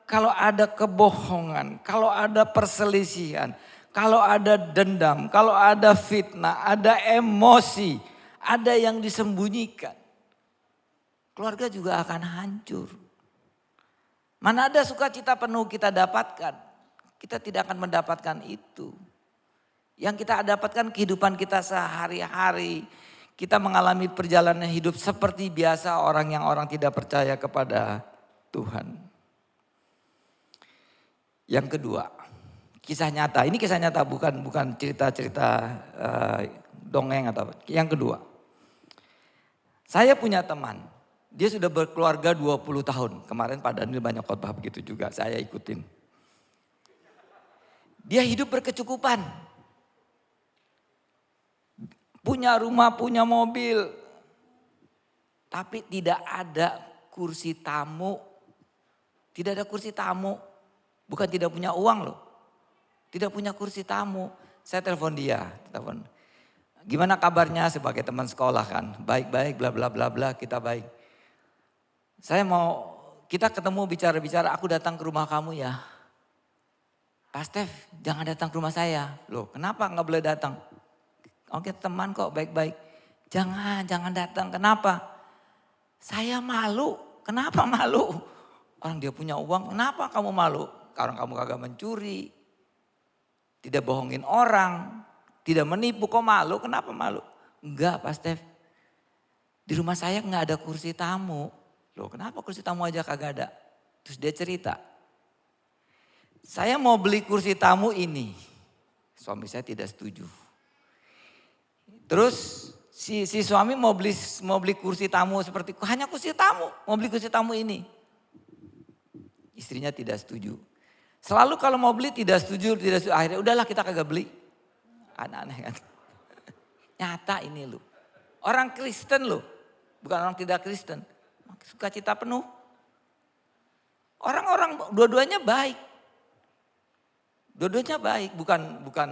kalau ada kebohongan, kalau ada perselisihan, kalau ada dendam, kalau ada fitnah, ada emosi, ada yang disembunyikan, keluarga juga akan hancur. Mana ada sukacita penuh kita dapatkan, kita tidak akan mendapatkan itu. Yang kita dapatkan kehidupan kita sehari-hari. Kita mengalami perjalanan hidup seperti biasa orang tidak percaya kepada Tuhan. Yang kedua, kisah nyata. Ini kisah nyata bukan cerita-cerita dongeng atau apa. Yang kedua, saya punya teman. Dia sudah berkeluarga 20 tahun. Kemarin Pak Daniel banyak khotbah begitu juga, saya ikutin. Dia hidup berkecukupan. Punya rumah, punya mobil. Tapi tidak ada kursi tamu. Tidak ada kursi tamu. Bukan tidak punya uang loh. Tidak punya kursi tamu. Saya telepon dia. Gimana kabarnya sebagai teman sekolah kan. Baik-baik bla bla bla bla, kita baik. Kita ketemu bicara-bicara, aku datang ke rumah kamu ya. Pak Stef, jangan datang ke rumah saya. Loh kenapa gak boleh datang? Oke teman kok baik-baik. Jangan datang. Kenapa? Saya malu. Kenapa malu? Orang dia punya uang. Kenapa kamu malu? Karena kamu kagak mencuri. Tidak bohongin orang. Tidak menipu. Kok malu? Kenapa malu? Enggak Pak Stef. Di rumah saya gak ada kursi tamu. Loh kenapa kursi tamu aja kagak ada? Terus dia cerita. Saya mau beli kursi tamu ini. Suami saya tidak setuju. Terus si suami mau beli kursi tamu seperti hanya kursi tamu, mau beli kursi tamu ini. Istrinya tidak setuju. Selalu kalau mau beli tidak setuju. Akhirnya udahlah kita kagak beli. Aneh-aneh kan. Nyata ini loh. Orang Kristen loh, bukan orang tidak Kristen. Sukacita penuh. Orang-orang dua-duanya baik. Dua-duanya baik, bukan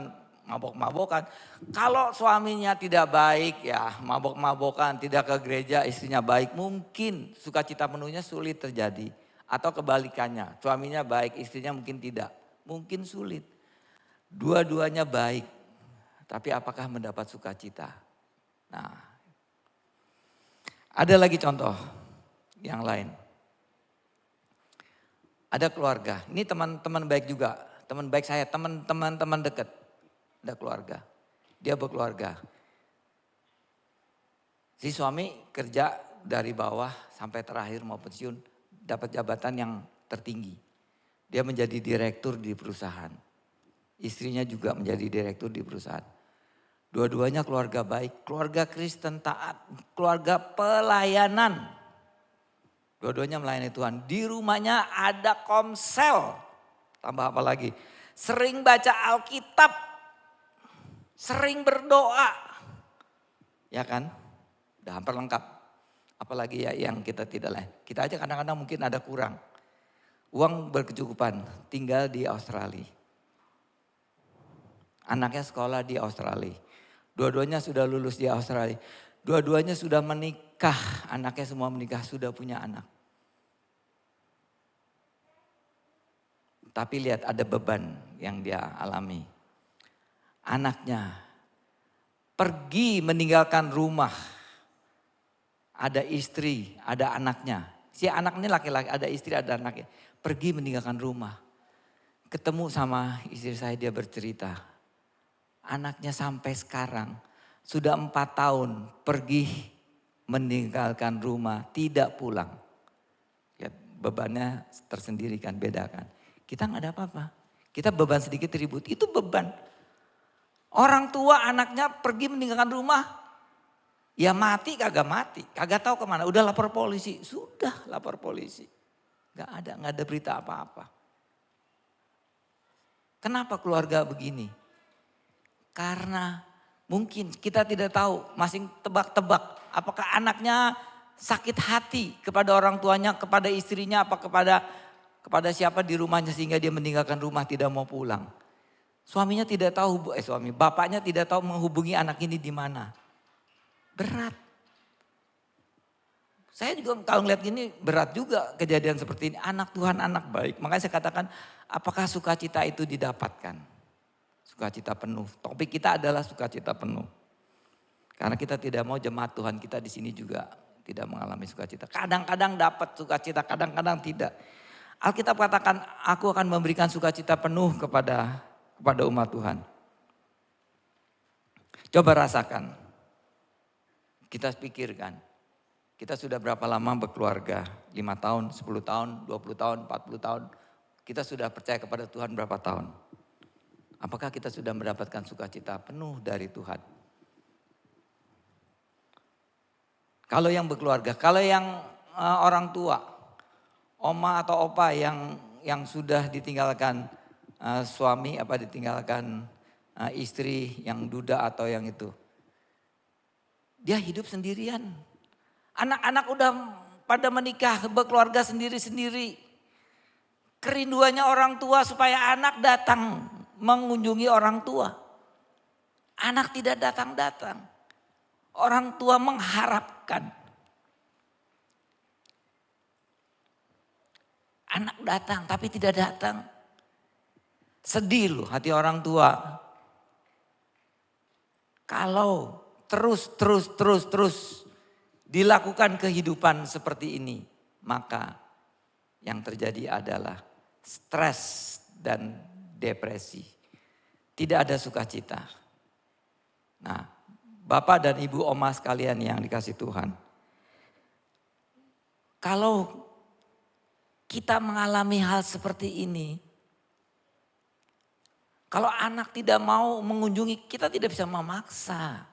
mabok-mabokan. Kalau suaminya tidak baik ya mabok-mabokan, tidak ke gereja, istrinya baik, mungkin sukacita penuhnya sulit terjadi. Atau kebalikannya, suaminya baik, istrinya mungkin tidak. Mungkin sulit. Dua-duanya baik, tapi apakah mendapat sukacita? Nah, ada lagi contoh yang lain. Ada keluarga, ini teman-teman baik juga, teman baik saya, teman-teman dekat. Ada keluarga, dia berkeluarga. Si suami kerja dari bawah sampai terakhir mau pensiun, dapat jabatan yang tertinggi. Dia menjadi direktur di perusahaan. Istrinya juga menjadi direktur di perusahaan. Dua-duanya keluarga baik, keluarga Kristen taat, keluarga pelayanan. Dua-duanya melayani Tuhan. Di rumahnya ada komsel, tambah apa lagi? Sering baca Alkitab. Sering berdoa, ya kan? Udah hampir lengkap. Apalagi ya yang kita tidak lain. Kita aja kadang-kadang mungkin ada kurang. Uang berkecukupan, tinggal di Australia. Anaknya sekolah di Australia. Dua-duanya sudah lulus di Australia. Dua-duanya sudah menikah, anaknya semua menikah, sudah punya anak. Tapi lihat ada beban yang dia alami. Anaknya pergi meninggalkan rumah. Ada istri, ada anaknya. Si anak ini laki-laki, ada istri, ada anaknya. Pergi meninggalkan rumah. ketemu sama istri saya, dia bercerita. Anaknya sampai sekarang sudah 4 tahun pergi meninggalkan rumah, tidak pulang. Ya, bebannya tersendiri kan, beda kan. Kita nggak ada apa-apa. Kita beban sedikit ribut, itu beban. Orang tua anaknya pergi meninggalkan rumah, ya mati kagak tahu kemana. Udah lapor polisi, sudah lapor polisi. Nggak ada berita apa-apa. Kenapa keluarga begini? Karena mungkin kita tidak tahu, masing tebak-tebak. Apakah anaknya sakit hati kepada orang tuanya, kepada istrinya, apa kepada siapa di rumahnya sehingga dia meninggalkan rumah tidak mau pulang. Suaminya tidak tahu, bapaknya tidak tahu menghubungi anak ini di mana. Berat. Saya juga kalau ngeliat gini berat juga kejadian seperti ini. Anak Tuhan anak baik. Makanya saya katakan apakah sukacita itu didapatkan? Sukacita penuh. Topik kita adalah sukacita penuh. Karena kita tidak mau jemaat Tuhan kita di sini juga tidak mengalami sukacita. Kadang-kadang dapat sukacita, kadang-kadang tidak. Alkitab katakan aku akan memberikan sukacita penuh kepada umat Tuhan. Coba rasakan. Kita pikirkan. Kita sudah berapa lama berkeluarga? 5 tahun, 10 tahun, 20 tahun, 40 tahun. Kita sudah percaya kepada Tuhan berapa tahun? Apakah kita sudah mendapatkan sukacita penuh dari Tuhan? Kalau yang berkeluarga, kalau yang orang tua, oma atau opa yang sudah ditinggalkan suami, ditinggalkan istri yang duda atau yang itu. Dia hidup sendirian. Anak-anak udah pada menikah, berkeluarga sendiri-sendiri. Kerinduannya orang tua supaya anak datang mengunjungi orang tua. Anak tidak datang-datang. Orang tua mengharapkan. Anak datang tapi tidak datang. Sedih loh hati orang tua. Kalau terus dilakukan kehidupan seperti ini, maka yang terjadi adalah stres dan depresi. Tidak ada sukacita. Nah, Bapak dan Ibu Oma sekalian yang dikasih Tuhan. Kalau kita mengalami hal seperti ini, kalau anak tidak mau mengunjungi, kita tidak bisa memaksa.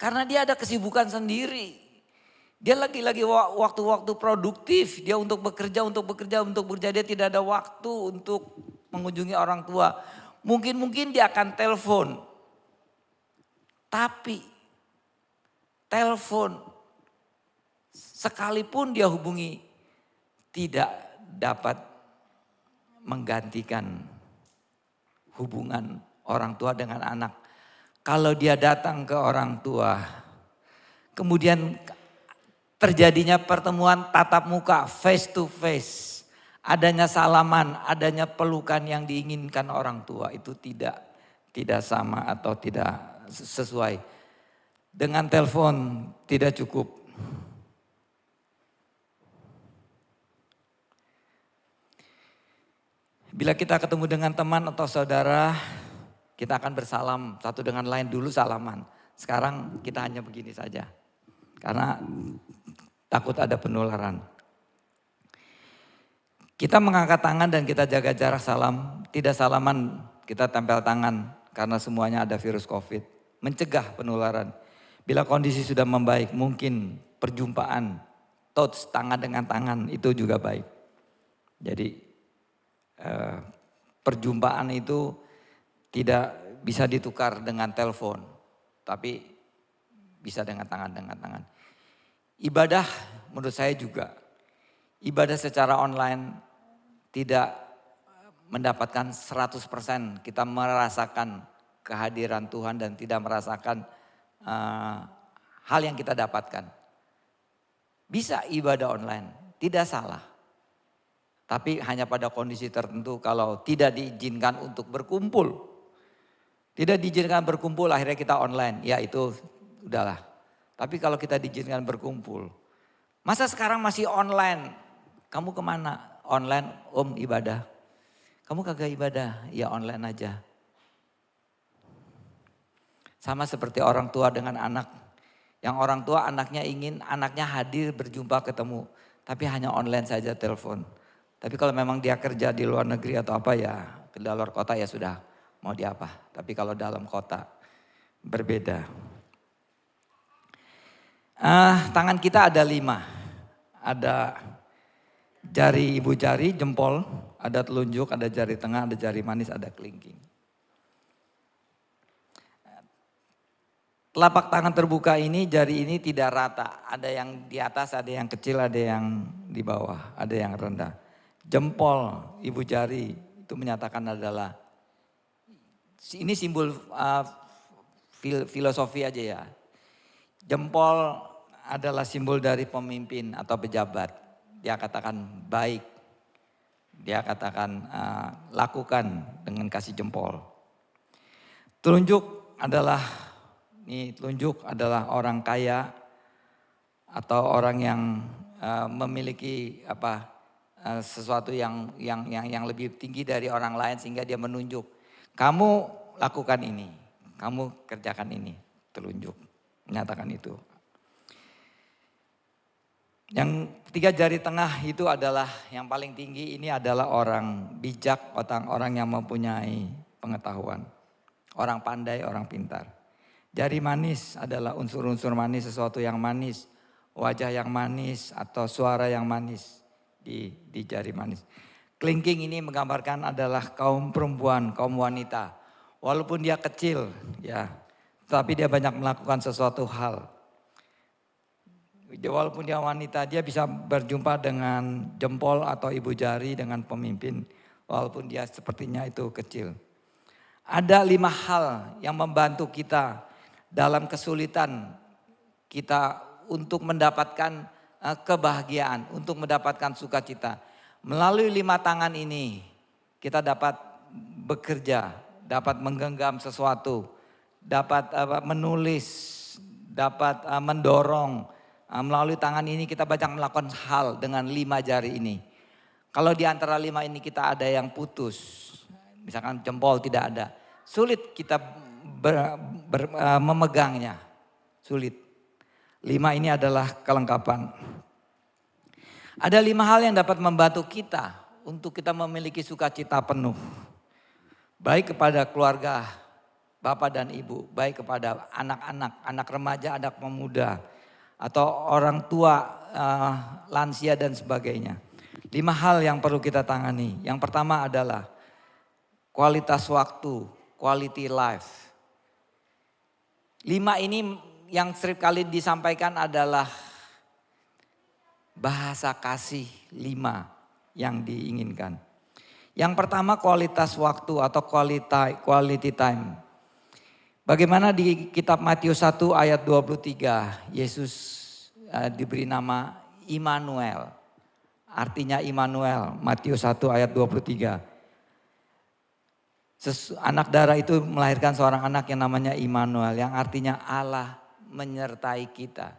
Karena dia ada kesibukan sendiri. Dia lagi-lagi waktu-waktu produktif. Dia untuk bekerja. Dia tidak ada waktu untuk mengunjungi orang tua. Mungkin dia akan telepon. Tapi telepon sekalipun dia hubungi tidak dapat menggantikan hubungan orang tua dengan anak. Kalau dia datang ke orang tua, kemudian terjadinya pertemuan tatap muka, face to face, adanya salaman, adanya pelukan yang diinginkan orang tua, itu tidak sama atau tidak sesuai. Dengan telepon tidak cukup. Bila kita ketemu dengan teman atau saudara, kita akan bersalam satu dengan lain, dulu salaman. Sekarang kita hanya begini saja. Karena takut ada penularan. Kita mengangkat tangan dan kita jaga jarak salam. Tidak salaman, kita tempel tangan. Karena semuanya ada virus COVID. Mencegah penularan. Bila kondisi sudah membaik, mungkin perjumpaan, touch tangan dengan tangan itu juga baik. Jadi perjumpaan itu tidak bisa ditukar dengan telepon, tapi bisa dengan tangan. Ibadah menurut saya juga, ibadah secara online tidak mendapatkan 100%. Kita merasakan kehadiran Tuhan dan tidak merasakan hal yang kita dapatkan. Bisa ibadah online, tidak salah. Tapi hanya pada kondisi tertentu kalau tidak diizinkan untuk berkumpul. Tidak diizinkan berkumpul akhirnya kita online. Ya itu udahlah. Tapi kalau kita diizinkan berkumpul. Masa sekarang masih online? Kamu kemana? online om ibadah. Kamu kagak ibadah, ya online aja. Sama seperti orang tua dengan anak. Yang orang tua anaknya ingin anaknya hadir berjumpa ketemu. Tapi hanya online saja telepon. Tapi kalau memang dia kerja di luar negeri atau apa ya, ke luar kota ya sudah mau diapa. Tapi kalau dalam kota berbeda. Tangan kita ada 5. Ada jari ibu jari, jempol, ada telunjuk, ada jari tengah, ada jari manis, ada kelingking. Telapak tangan terbuka ini, jari ini tidak rata. Ada yang di atas, ada yang kecil, ada yang di bawah, ada yang rendah. Jempol, ibu jari itu menyatakan adalah, ini simbol filosofi aja ya. Jempol adalah simbol dari pemimpin atau pejabat. Dia katakan baik, dia katakan lakukan dengan kasih jempol. Telunjuk adalah telunjuk adalah orang kaya atau orang yang memiliki sesuatu yang lebih tinggi dari orang lain sehingga dia menunjuk. Kamu lakukan ini, kamu kerjakan ini, telunjuk, menyatakan itu. Yang 3 jari tengah itu adalah yang paling tinggi, ini adalah orang bijak, orang yang mempunyai pengetahuan. Orang pandai, orang pintar. Jari manis adalah unsur-unsur manis, sesuatu yang manis, wajah yang manis atau suara yang manis di jari manis. Kelingking ini menggambarkan adalah kaum perempuan, kaum wanita. Walaupun dia kecil ya, tapi dia banyak melakukan sesuatu hal. Walaupun dia wanita, dia bisa berjumpa dengan jempol atau ibu jari dengan pemimpin. Walaupun dia sepertinya itu kecil. Ada 5 hal yang membantu kita dalam kesulitan kita untuk mendapatkan kebahagiaan, untuk mendapatkan sukacita. Melalui 5 tangan ini kita dapat bekerja, dapat menggenggam sesuatu, dapat menulis, dapat mendorong. Melalui tangan ini kita banyak melakukan hal dengan 5 jari ini. Kalau di antara 5 ini kita ada yang putus, misalkan jempol tidak ada, sulit kita memegangnya, sulit. 5 ini adalah kelengkapan. Ada 5 hal yang dapat membantu kita untuk kita memiliki sukacita penuh. Baik kepada keluarga, bapak dan ibu, baik kepada anak-anak, anak remaja, anak pemuda, atau orang tua, lansia dan sebagainya. 5 hal yang perlu kita tangani. Yang pertama adalah kualitas waktu, quality life. 5 ini yang sering kali disampaikan adalah bahasa kasih 5 yang diinginkan. Yang pertama kualitas waktu atau quality time. Bagaimana di kitab Matius 1 ayat 23, Yesus diberi nama Immanuel. Artinya Immanuel, Matius 1 ayat 23. Anak darah itu melahirkan seorang anak yang namanya Immanuel, yang artinya Allah menyertai kita.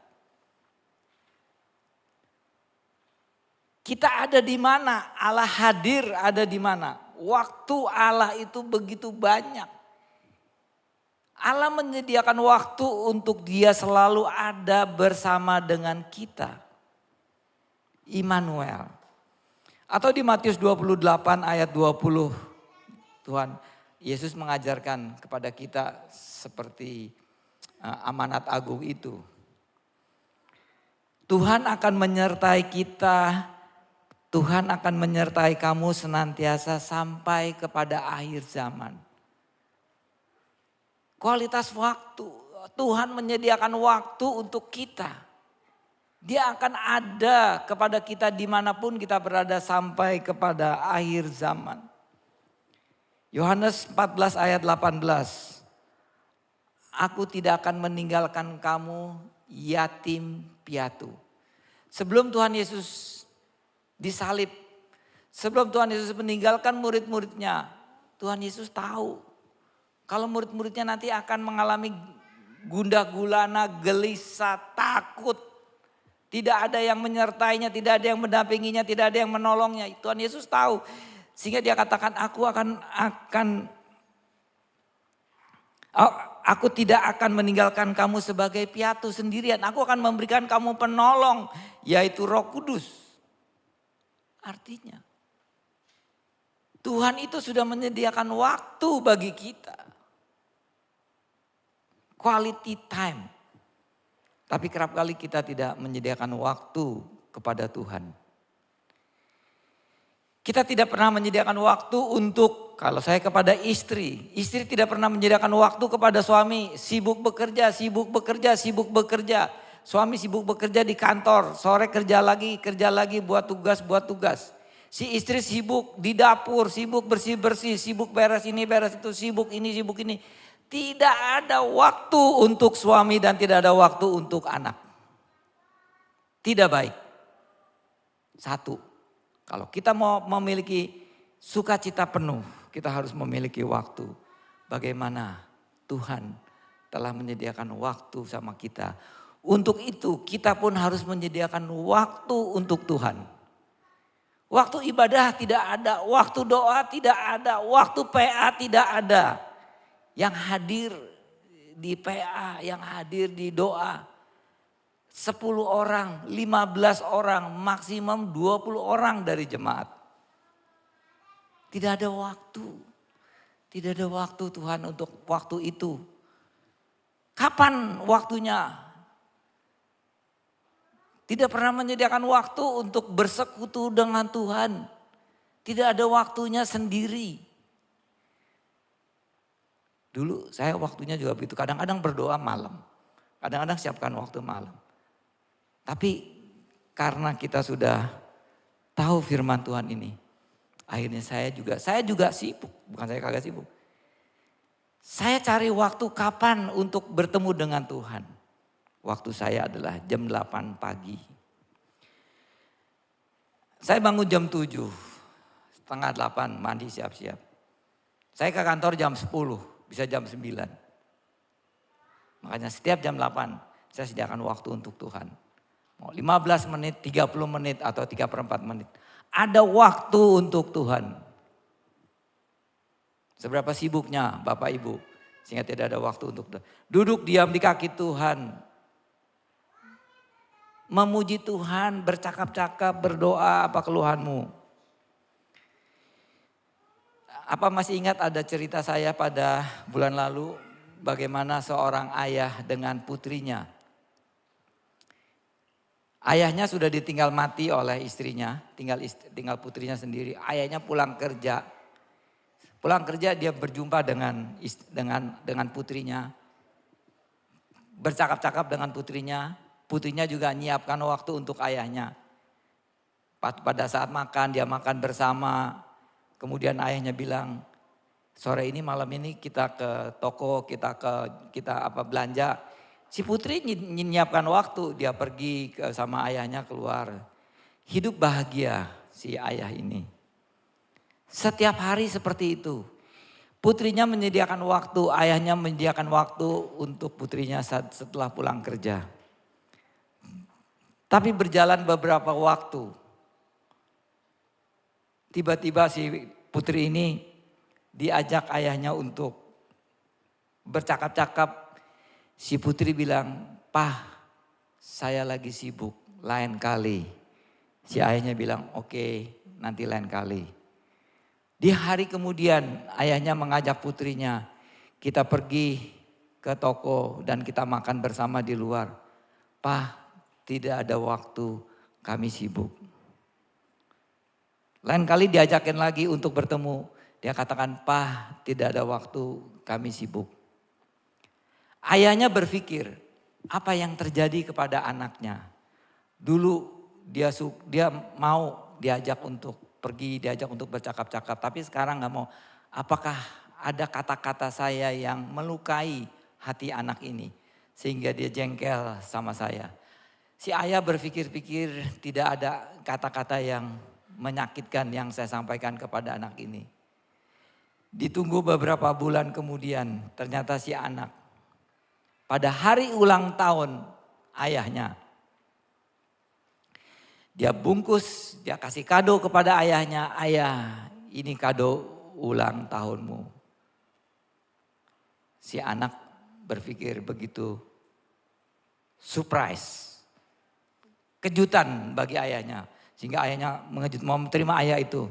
Kita ada di mana? Allah hadir ada di mana? Waktu Allah itu begitu banyak. Allah menyediakan waktu untuk dia selalu ada bersama dengan kita. Immanuel. Atau di Matius 28 ayat 20. Tuhan Yesus mengajarkan kepada kita seperti amanat agung itu. Tuhan akan menyertai kita. Tuhan akan menyertai kamu senantiasa sampai kepada akhir zaman. Kualitas waktu. Tuhan menyediakan waktu untuk kita. Dia akan ada kepada kita dimanapun kita berada sampai kepada akhir zaman. Yohanes 14 ayat 18. Aku tidak akan meninggalkan kamu yatim piatu. Sebelum Tuhan Yesus disalib, sebelum Tuhan Yesus meninggalkan murid-muridnya, Tuhan Yesus tahu kalau murid-muridnya nanti akan mengalami gundah gulana, gelisah, takut. Tidak ada yang menyertainya, tidak ada yang mendampinginya, tidak ada yang menolongnya. Tuhan Yesus tahu. Sehingga dia katakan, aku tidak akan meninggalkan kamu sebagai piatu sendirian. Aku akan memberikan kamu penolong, yaitu Roh Kudus. Artinya, Tuhan itu sudah menyediakan waktu bagi kita. Quality time. Tapi kerap kali kita tidak menyediakan waktu kepada Tuhan. Kita tidak pernah menyediakan waktu untuk, kalau saya kepada istri tidak pernah menyediakan waktu kepada suami, sibuk bekerja. Suami sibuk bekerja di kantor, sore kerja lagi buat tugas. Si istri sibuk di dapur, sibuk bersih-bersih, sibuk beres ini, beres itu, sibuk ini. Tidak ada waktu untuk suami dan tidak ada waktu untuk anak. Tidak baik. Satu, kalau kita mau memiliki sukacita penuh, kita harus memiliki waktu. Bagaimana Tuhan telah menyediakan waktu sama kita. Untuk itu kita pun harus menyediakan waktu untuk Tuhan. Waktu ibadah tidak ada, waktu doa tidak ada, waktu PA tidak ada. Yang hadir di PA, yang hadir di doa 10 orang, 15 orang, maksimum 20 orang dari jemaat. Tidak ada waktu. Tidak ada waktu Tuhan untuk waktu itu. Kapan waktunya? Tidak pernah menyediakan waktu untuk bersekutu dengan Tuhan. Tidak ada waktunya sendiri. Dulu saya waktunya juga begitu. Kadang-kadang berdoa malam. Kadang-kadang siapkan waktu malam. Tapi karena kita sudah tahu firman Tuhan ini. Akhirnya saya juga sibuk. Bukan saya kagak sibuk. Saya cari waktu kapan untuk bertemu dengan Tuhan. Waktu saya adalah jam 8 pagi. Saya bangun jam 7. Setengah 8 mandi siap-siap. Saya ke kantor jam 10. Bisa jam 9. Makanya setiap jam 8 saya sediakan waktu untuk Tuhan. Mau 15 menit, 30 menit atau 3/4 menit. Ada waktu untuk Tuhan. Seberapa sibuknya Bapak Ibu sehingga tidak ada waktu untuk Tuhan. Duduk diam di kaki Tuhan. Memuji Tuhan, bercakap-cakap, berdoa, apa keluhanmu. Apa masih ingat ada cerita saya pada bulan lalu bagaimana seorang ayah dengan putrinya. Ayahnya sudah ditinggal mati oleh istrinya, tinggal putrinya sendiri. Ayahnya pulang kerja. Pulang kerja dia berjumpa dengan putrinya. Bercakap-cakap dengan putrinya. Putrinya juga menyiapkan waktu untuk ayahnya. Pada saat makan, dia makan bersama. Kemudian ayahnya bilang, sore ini malam ini kita ke toko, kita belanja. Si putri menyiapkan waktu, dia pergi sama ayahnya keluar. Hidup bahagia si ayah ini. Setiap hari seperti itu. Putrinya menyediakan waktu, ayahnya menyediakan waktu untuk putrinya setelah pulang kerja. Tapi berjalan beberapa waktu. Tiba-tiba si putri ini diajak ayahnya untuk bercakap-cakap. Si putri bilang, "Pah, saya lagi sibuk, lain kali." Si ayahnya bilang, "Oke, nanti lain kali." Di hari kemudian ayahnya mengajak putrinya, kita pergi ke toko dan kita makan bersama di luar. "Pah, tidak ada waktu, kami sibuk." Lain kali diajakin lagi untuk bertemu. Dia katakan, "Pah, tidak ada waktu, kami sibuk." Ayahnya berpikir, apa yang terjadi kepada anaknya? Dulu dia mau diajak untuk pergi, diajak untuk bercakap-cakap. Tapi sekarang gak mau. Apakah ada kata-kata saya yang melukai hati anak ini? Sehingga dia jengkel sama saya. Si ayah berpikir-pikir tidak ada kata-kata yang menyakitkan yang saya sampaikan kepada anak ini. Ditunggu beberapa bulan kemudian ternyata si anak pada hari ulang tahun ayahnya Dia bungkus, dia kasih kado kepada ayahnya. Ayah, ini kado ulang tahunmu. Si anak berpikir begitu surprise. Kejutan bagi ayahnya. Sehingga ayahnya mengejut, mau menerima ayah itu.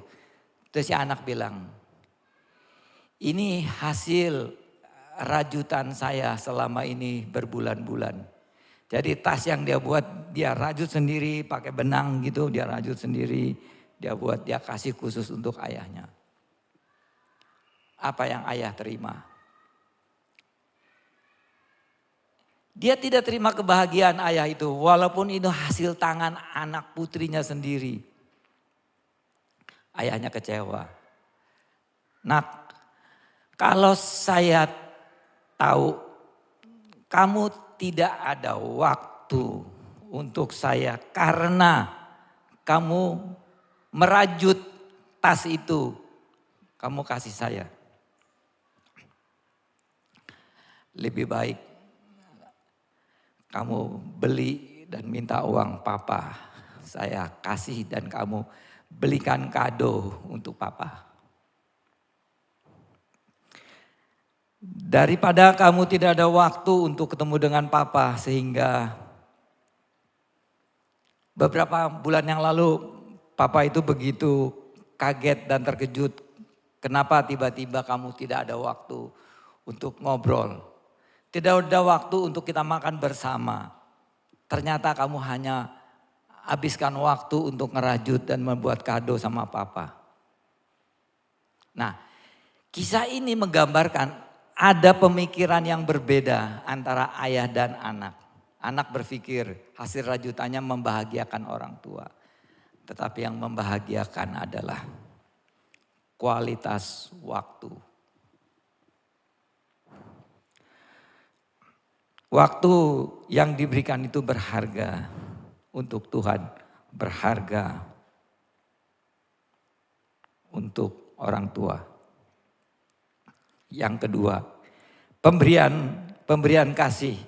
Terus si anak bilang, ini hasil rajutan saya selama ini berbulan-bulan. Jadi tas yang dia buat, dia rajut sendiri pakai benang gitu, dia rajut sendiri. Dia buat, dia kasih khusus untuk ayahnya. Apa yang ayah terima? Dia tidak terima kebahagiaan ayah itu, walaupun itu hasil tangan anak putrinya sendiri. Ayahnya kecewa. Nak, kalau saya tahu kamu tidak ada waktu untuk saya karena kamu merajut tas itu, kamu kasih saya. Lebih baik kamu beli dan minta uang papa. Saya kasih dan kamu belikan kado untuk papa. Daripada kamu tidak ada waktu untuk ketemu dengan papa sehingga beberapa bulan yang lalu papa itu begitu kaget dan terkejut. Kenapa tiba-tiba kamu tidak ada waktu untuk ngobrol? Tidak ada waktu untuk kita makan bersama. Ternyata kamu hanya habiskan waktu untuk ngerajut dan membuat kado sama papa. Nah, kisah ini menggambarkan ada pemikiran yang berbeda antara ayah dan anak. Anak berpikir hasil rajutannya membahagiakan orang tua. Tetapi yang membahagiakan adalah kualitas waktu. Waktu yang diberikan itu berharga untuk Tuhan, berharga untuk orang tua. Yang kedua, pemberian kasih.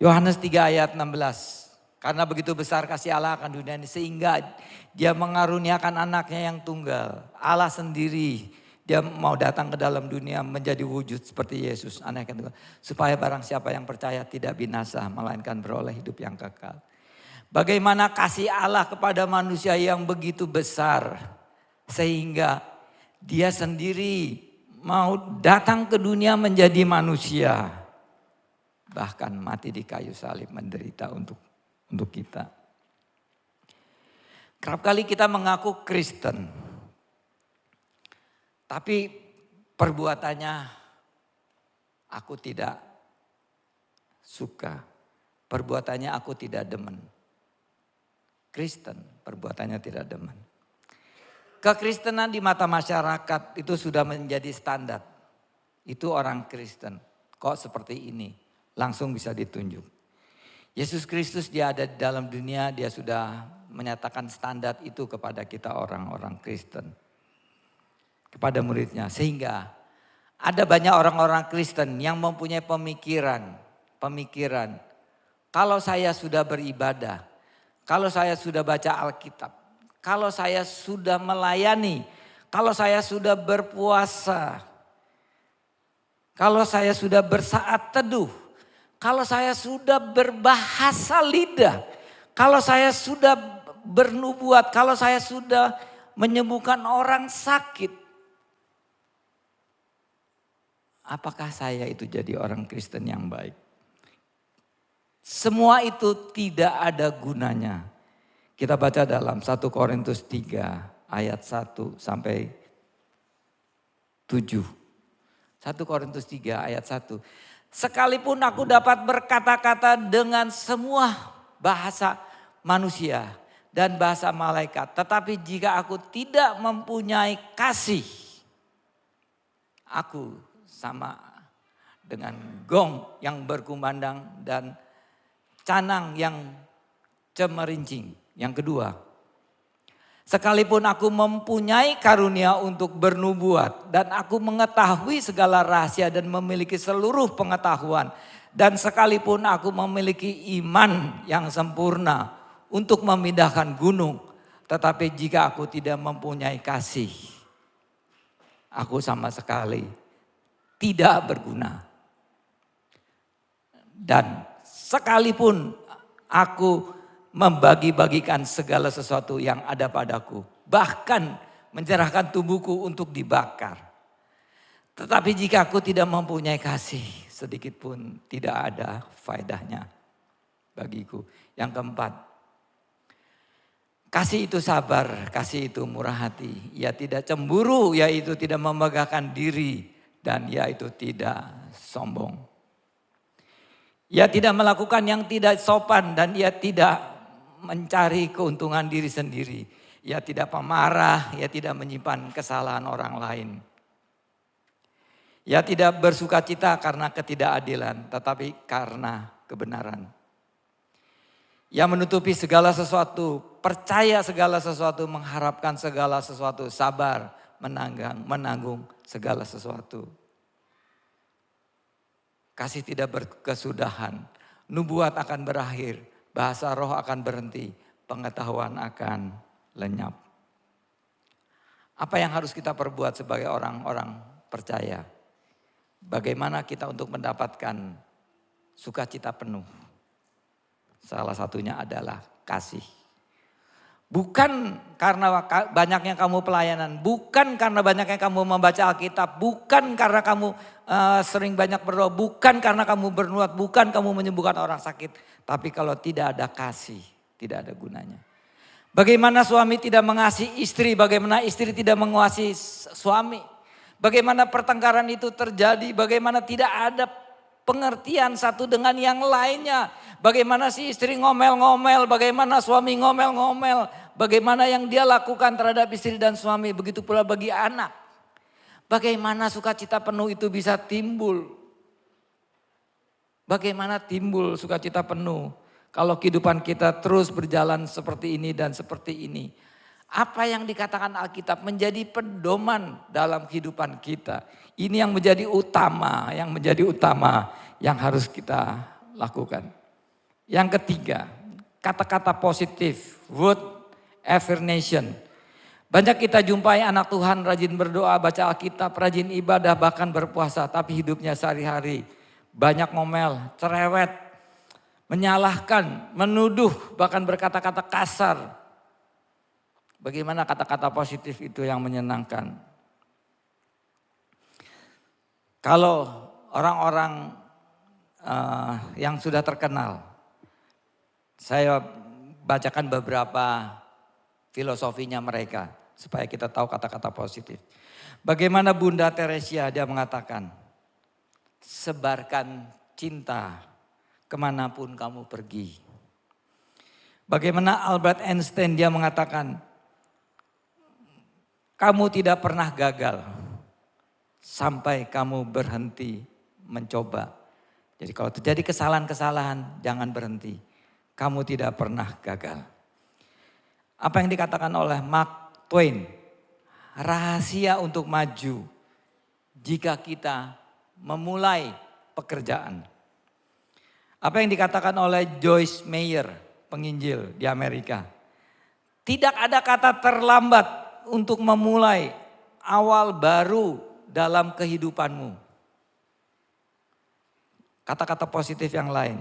Yohanes 3 ayat 16. Karena begitu besar kasih Allah akan dunia ini sehingga dia mengaruniakan anaknya yang tunggal. Allah sendiri dia mau datang ke dalam dunia menjadi wujud seperti Yesus, anak yang tunggal. Supaya barang siapa yang percaya tidak binasa melainkan beroleh hidup yang kekal. Bagaimana kasih Allah kepada manusia yang begitu besar sehingga dia sendiri mau datang ke dunia menjadi manusia. Bahkan mati di kayu salib menderita untuk kita. Kerap kali kita mengaku Kristen. Tapi perbuatannya aku tidak suka. Perbuatannya aku tidak demen. Kristen perbuatannya tidak demen. Kekristenan di mata masyarakat itu sudah menjadi standar. Itu orang Kristen. Kok seperti ini? Langsung bisa ditunjuk. Yesus Kristus dia ada di dalam dunia, dia sudah menyatakan standar itu kepada kita orang-orang Kristen. Kepada muridnya. Sehingga ada banyak orang-orang Kristen yang mempunyai pemikiran. Kalau saya sudah beribadah, kalau saya sudah baca Alkitab, kalau saya sudah melayani, kalau saya sudah berpuasa, kalau saya sudah bersaat teduh, kalau saya sudah berbahasa lidah, kalau saya sudah bernubuat, kalau saya sudah menyembuhkan orang sakit. Apakah saya itu jadi orang Kristen yang baik? Semua itu tidak ada gunanya. Kita baca dalam 1 Korintus 3 ayat 1 sampai 7. 1 Korintus 3 ayat 1. Sekalipun aku dapat berkata-kata dengan semua bahasa manusia dan bahasa malaikat. Tetapi jika aku tidak mempunyai kasih, aku sama dengan gong yang berkumandang dan canang yang cemerincing. Yang kedua, sekalipun aku mempunyai karunia untuk bernubuat dan aku mengetahui segala rahasia dan memiliki seluruh pengetahuan dan sekalipun aku memiliki iman yang sempurna untuk memindahkan gunung. Tetapi jika aku tidak mempunyai kasih, aku sama sekali tidak berguna. Dan sekalipun aku membagi-bagikan segala sesuatu yang ada padaku, bahkan menyerahkan tubuhku untuk dibakar, tetapi jika aku tidak mempunyai kasih, sedikit pun tidak ada faedahnya bagiku. Yang keempat, kasih itu sabar, kasih itu murah hati. Ia tidak cemburu, yaitu tidak memegahkan diri, dan ia itu tidak sombong. Ia tidak melakukan yang tidak sopan, dan ia tidak mencari keuntungan diri sendiri. Ia tidak pemarah, ia tidak menyimpan kesalahan orang lain. Ia tidak bersukacita karena ketidakadilan, tetapi karena kebenaran. Ia menutupi segala sesuatu, percaya segala sesuatu, mengharapkan segala sesuatu, sabar, menanggung segala sesuatu. Kasih tidak berkesudahan, nubuat akan berakhir, bahasa roh akan berhenti, pengetahuan akan lenyap. Apa yang harus kita perbuat sebagai orang-orang percaya? Bagaimana kita untuk mendapatkan sukacita penuh? Salah satunya adalah kasih. Bukan karena banyaknya kamu pelayanan, bukan karena banyaknya kamu membaca Alkitab, bukan karena kamu sering banyak berdoa, bukan karena kamu bernubuat, bukan kamu menyembuhkan orang sakit. Tapi kalau tidak ada kasih, tidak ada gunanya. Bagaimana suami tidak mengasihi istri, bagaimana istri tidak mengasihi suami. Bagaimana pertengkaran itu terjadi, bagaimana tidak ada pengertian satu dengan yang lainnya. Bagaimana si istri ngomel-ngomel, bagaimana suami ngomel-ngomel. Bagaimana yang dia lakukan terhadap istri dan suami, begitu pula bagi anak. Bagaimana sukacita penuh itu bisa timbul. Bagaimana timbul sukacita penuh kalau kehidupan kita terus berjalan seperti ini dan seperti ini. Apa yang dikatakan Alkitab menjadi pedoman dalam kehidupan kita. Ini yang menjadi utama yang harus kita lakukan. Yang ketiga, kata-kata positif, word affirmation. Banyak kita jumpai anak Tuhan rajin berdoa, baca Alkitab, rajin ibadah, bahkan berpuasa. Tapi hidupnya sehari-hari banyak ngomel, cerewet, menyalahkan, menuduh, bahkan berkata-kata kasar. Bagaimana kata-kata positif itu yang menyenangkan? Kalau orang-orang yang sudah terkenal, saya bacakan beberapa filosofinya mereka supaya kita tahu kata-kata positif. Bagaimana Bunda Teresia, dia mengatakan, sebarkan cinta kemanapun kamu pergi. Bagaimana Albert Einstein, dia mengatakan, kamu tidak pernah gagal sampai kamu berhenti mencoba. Jadi kalau terjadi kesalahan-kesalahan, jangan berhenti. Kamu tidak pernah gagal. Apa yang dikatakan oleh Mark Twain, rahasia untuk maju jika kita memulai pekerjaan. Apa yang dikatakan oleh Joyce Meyer, penginjil di Amerika. Tidak ada kata terlambat untuk memulai awal baru dalam kehidupanmu. Kata-kata positif yang lain.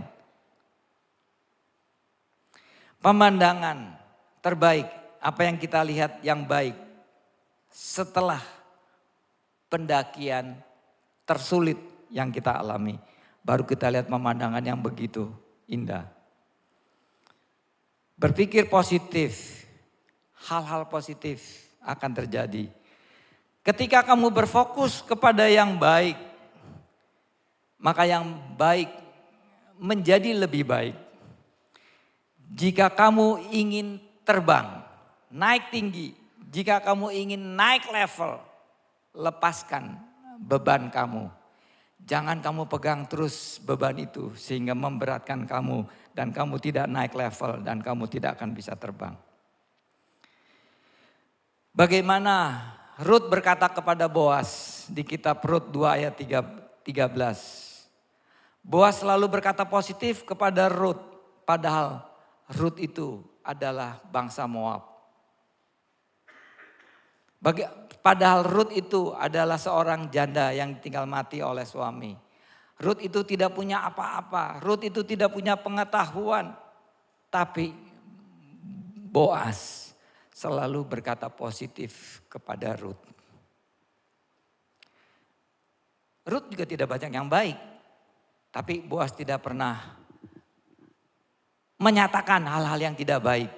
Pemandangan terbaik, apa yang kita lihat yang baik setelah pendakian tersulit yang kita alami. Baru kita lihat pemandangan yang begitu indah. Berpikir positif, hal-hal positif akan terjadi. Ketika kamu berfokus kepada yang baik, maka yang baik menjadi lebih baik. Jika kamu ingin terbang, naik tinggi, jika kamu ingin naik level, lepaskan beban kamu. Jangan kamu pegang terus beban itu sehingga memberatkan kamu dan kamu tidak naik level dan kamu tidak akan bisa terbang. Bagaimana Rut berkata kepada Boas di kitab Rut 2 ayat 13. Boas selalu berkata positif kepada Rut, padahal Rut itu adalah bangsa Moab. Padahal Rut itu adalah seorang janda yang tinggal mati oleh suami. Rut itu tidak punya apa-apa. Rut itu tidak punya pengetahuan. Tapi Boas selalu berkata positif kepada Rut. Rut juga tidak banyak yang baik. Tapi Boas tidak pernah menyatakan hal-hal yang tidak baik.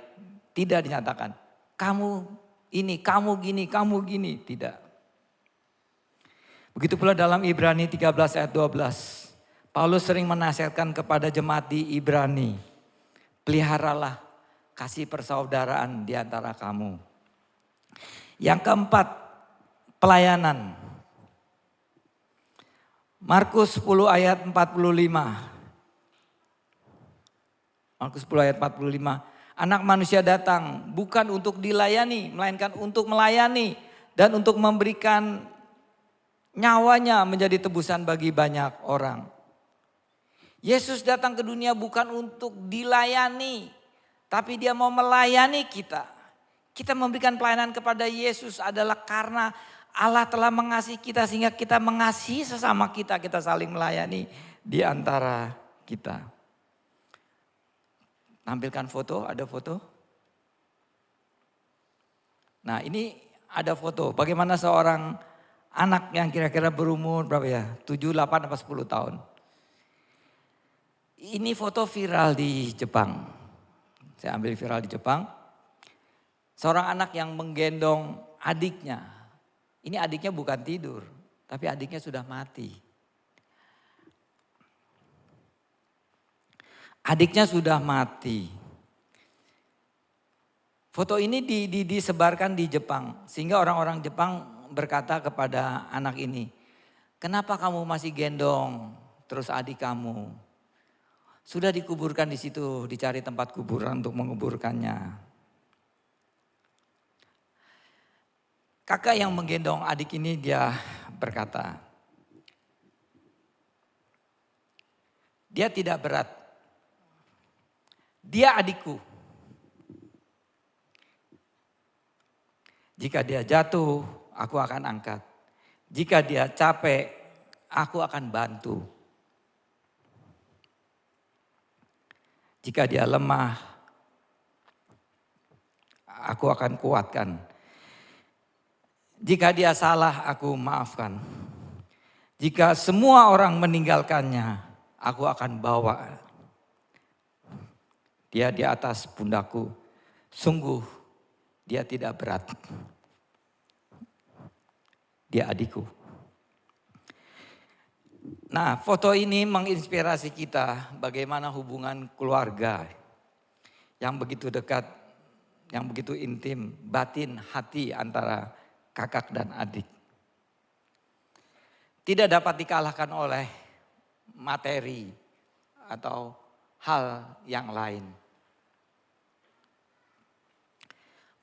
Tidak dinyatakan. Kamu ini, kamu gini. Tidak. Begitu pula dalam Ibrani 13 ayat 12. Paulus sering menasihatkan kepada jemaat di Ibrani. Peliharalah kasih persaudaraan di antara kamu. Yang keempat, pelayanan. Markus 10 ayat 45. Markus 10 ayat 45. Anak manusia datang bukan untuk dilayani, melainkan untuk melayani dan untuk memberikan nyawanya menjadi tebusan bagi banyak orang. Yesus datang ke dunia bukan untuk dilayani, tapi dia mau melayani kita. Kita memberikan pelayanan kepada Yesus adalah karena Allah telah mengasihi kita sehingga kita mengasihi sesama kita, kita saling melayani di antara kita. Tampilkan foto, ada foto. Nah ini ada foto. Bagaimana seorang anak yang kira-kira berumur berapa ya? 7, 8, atau 10 tahun. Ini foto viral di Jepang. Saya ambil viral di Jepang. Seorang anak yang menggendong adiknya. Ini adiknya bukan tidur, tapi adiknya sudah mati. Adiknya sudah mati. Foto ini disebarkan di Jepang. Sehingga orang-orang Jepang berkata kepada anak ini, kenapa kamu masih gendong terus adik kamu? Sudah dikuburkan di situ, dicari tempat kuburan untuk menguburkannya. Kakak yang menggendong adik ini dia berkata, dia tidak berat. Dia adikku. Jika dia jatuh, aku akan angkat. Jika dia capek, aku akan bantu. Jika dia lemah, aku akan kuatkan. Jika dia salah, aku maafkan. Jika semua orang meninggalkannya, aku akan bawa. Dia di atas pundakku, sungguh dia tidak berat. Dia adikku. Nah, foto ini menginspirasi kita bagaimana hubungan keluarga yang begitu dekat, yang begitu intim, batin, hati antara kakak dan adik. Tidak dapat dikalahkan oleh materi atau hal yang lain.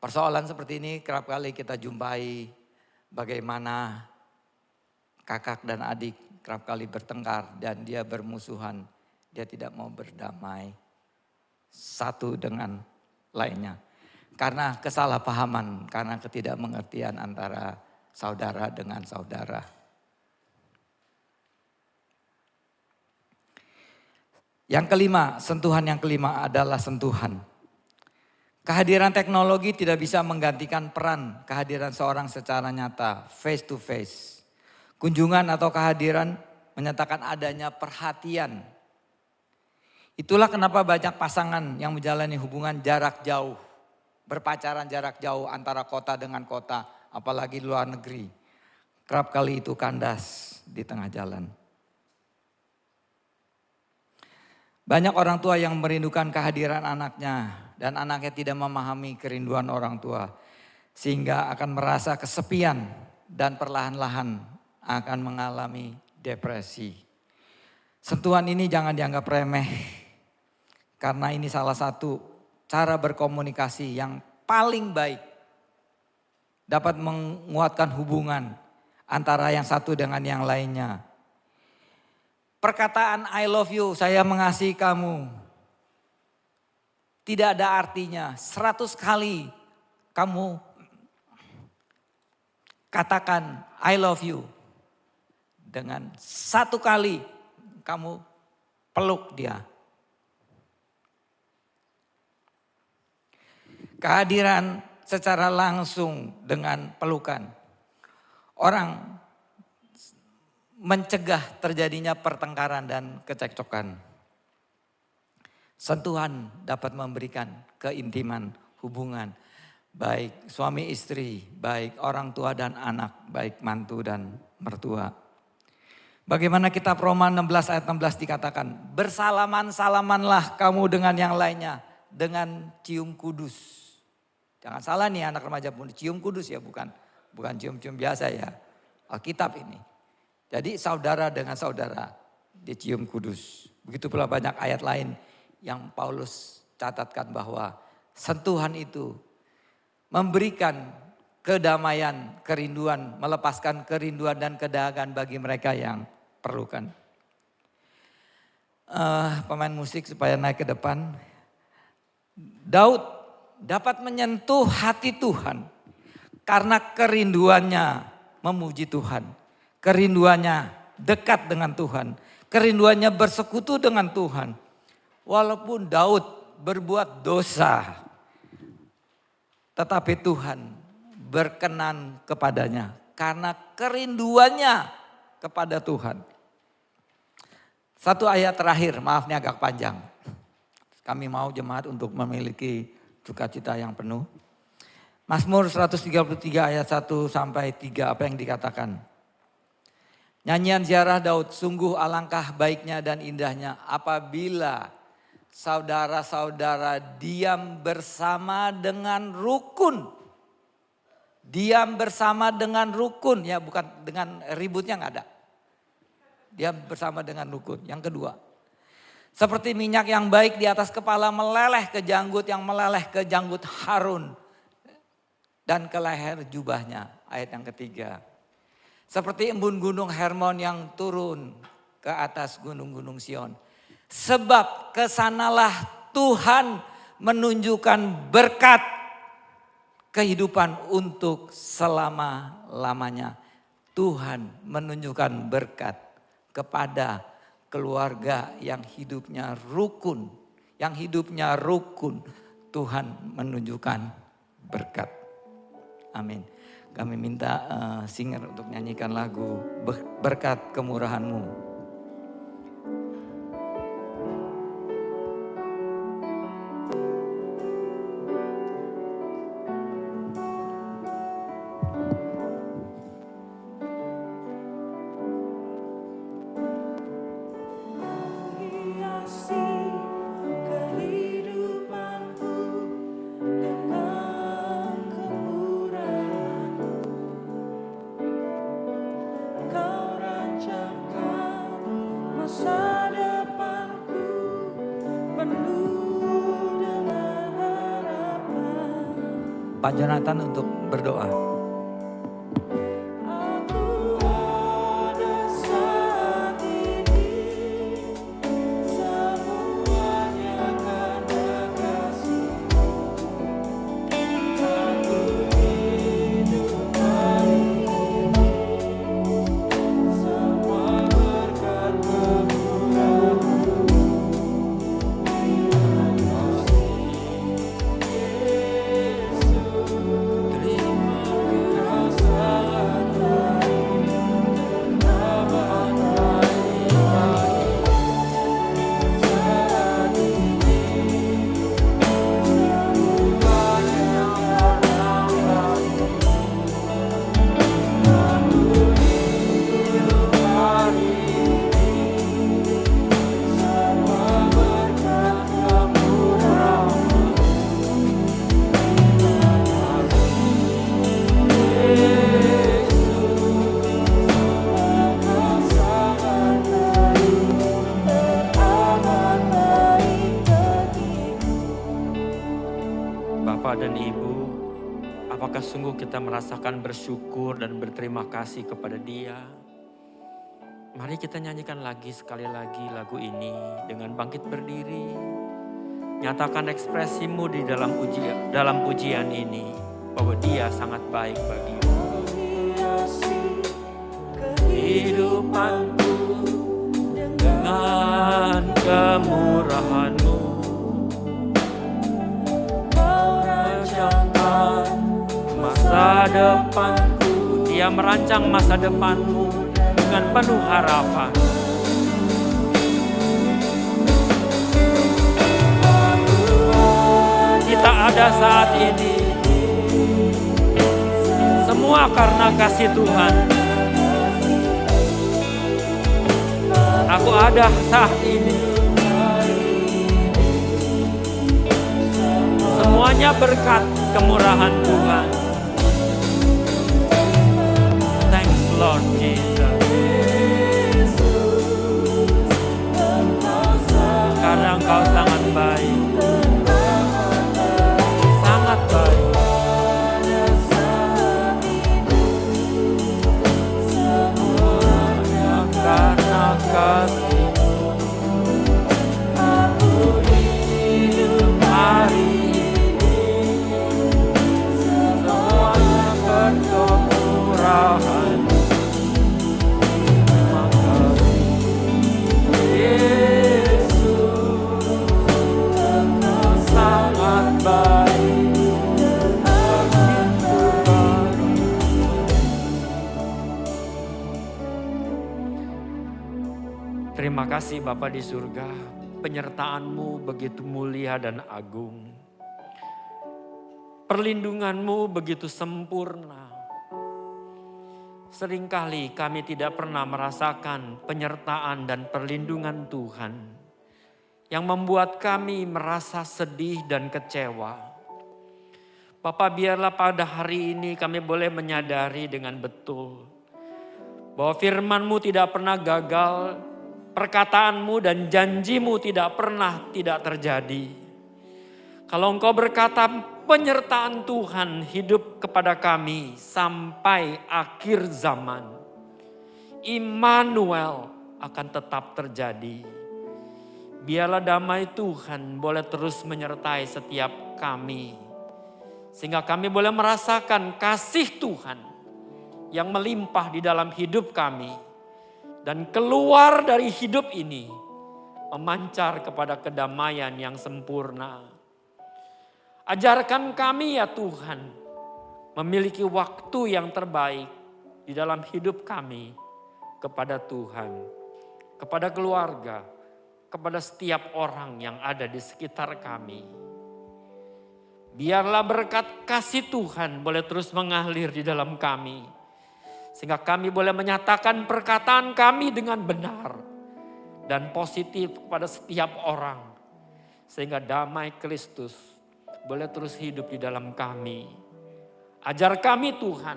Persoalan seperti ini kerap kali kita jumpai bagaimana kakak dan adik kerap kali bertengkar dan dia bermusuhan. Dia tidak mau berdamai satu dengan lainnya. Karena kesalahpahaman, karena ketidakmengertian antara saudara dengan saudara. Yang kelima, sentuhan yang kelima adalah sentuhan. Kehadiran teknologi tidak bisa menggantikan peran kehadiran seorang secara nyata, face to face. Kunjungan atau kehadiran menyatakan adanya perhatian. Itulah kenapa banyak pasangan yang menjalani hubungan jarak jauh, berpacaran jarak jauh antara kota dengan kota, apalagi luar negeri. Kerap kali itu kandas di tengah jalan. Banyak orang tua yang merindukan kehadiran anaknya dan anaknya tidak memahami kerinduan orang tua. Sehingga akan merasa kesepian dan perlahan-lahan akan mengalami depresi. Sentuhan ini jangan dianggap remeh. Karena ini salah satu cara berkomunikasi yang paling baik. Dapat menguatkan hubungan antara yang satu dengan yang lainnya. Perkataan I love you, saya mengasihi kamu. tidak ada artinya 100 kali kamu katakan I love you. Dengan 1 kali kamu peluk dia. Kehadiran secara langsung dengan pelukan. Orang mencegah terjadinya pertengkaran dan kecekcokan. Sentuhan dapat memberikan keintiman hubungan. Baik suami istri, baik orang tua dan anak, baik mantu dan mertua. Bagaimana kitab Roma 16 ayat 16 dikatakan, bersalaman-salamanlah kamu dengan yang lainnya dengan cium kudus. Jangan salah nih anak remaja pun, cium kudus ya, bukan cium-cium biasa ya. Alkitab ini. Jadi saudara dengan saudara dicium kudus. Begitu pula banyak ayat lain yang Paulus catatkan bahwa sentuhan itu memberikan kedamaian, kerinduan, melepaskan kerinduan dan kedahagaan bagi mereka yang perlukan. Pemain musik supaya naik ke depan. Daud dapat menyentuh hati Tuhan karena kerinduannya memuji Tuhan. Kerinduannya dekat dengan Tuhan. Kerinduannya bersekutu dengan Tuhan. Walaupun Daud berbuat dosa, tetapi Tuhan berkenan kepadanya karena kerinduannya kepada Tuhan. Satu ayat terakhir, maaf ini agak panjang. Kami mau jemaat untuk memiliki sukacita yang penuh. Mazmur 133 ayat 1 sampai 3 apa yang dikatakan. Nyanyian ziarah Daud, sungguh alangkah baiknya dan indahnya apabila saudara-saudara diam bersama dengan rukun. Diam bersama dengan rukun, ya bukan dengan ributnya nggak ada. Diam bersama dengan rukun. Yang kedua, seperti minyak yang baik di atas kepala meleleh ke janggut, yang meleleh ke janggut Harun dan ke leher jubahnya. Ayat yang ketiga, seperti embun gunung Hermon yang turun ke atas gunung-gunung Sion. Sebab kesanalah Tuhan menunjukkan berkat kehidupan untuk selama-lamanya. Tuhan menunjukkan berkat kepada keluarga yang hidupnya rukun. Yang hidupnya rukun, Tuhan menunjukkan berkat. Amin. Kami minta singer untuk nyanyikan lagu Berkat Kemurahan-Mu. Pak Jonathan untuk berdoa. Sungguh kita merasakan bersyukur dan berterima kasih kepada Dia. Mari kita nyanyikan lagi sekali lagi lagu ini dengan bangkit berdiri. Nyatakan ekspresimu di dalam pujian ini, bahwa Dia sangat baik bagimu. Kehidupanku dengan kemurahan-Mu, Kau rancangkan masa depanku. Dia merancang masa depanmu dengan penuh harapan. Kita ada saat ini semua karena kasih Tuhan. Aku ada saat ini semuanya berkat kemurahan Tuhan. Thanks Lord Jesus. Karena Engkau sangat baik. Sangat baik. Semuanya karena kasih-Mu. Aku hidup hari ini. Semuanya berkemurahan. Terima kasih Yesus. Engkau sangat baik. Terima kasih Bapa di surga, penyertaan-Mu begitu mulia dan agung. Perlindungan-Mu begitu sempurna. Seringkali kami tidak pernah merasakan penyertaan dan perlindungan Tuhan yang membuat kami merasa sedih dan kecewa. Bapa, biarlah pada hari ini kami boleh menyadari dengan betul bahwa firman-Mu tidak pernah gagal, perkataan-Mu dan janji-Mu tidak pernah tidak terjadi. Kalau Engkau berkata penyertaan Tuhan hidup kepada kami sampai akhir zaman, Immanuel akan tetap terjadi. Biarlah damai Tuhan boleh terus menyertai setiap kami, sehingga kami boleh merasakan kasih Tuhan yang melimpah di dalam hidup kami. Dan keluar dari hidup ini memancar kepada kedamaian yang sempurna. Ajarkan kami ya Tuhan memiliki waktu yang terbaik di dalam hidup kami kepada Tuhan, kepada keluarga, kepada setiap orang yang ada di sekitar kami. Biarlah berkat kasih Tuhan boleh terus mengalir di dalam kami. Sehingga kami boleh menyatakan perkataan kami dengan benar dan positif kepada setiap orang. Sehingga damai Kristus boleh terus hidup di dalam kami. Ajar kami Tuhan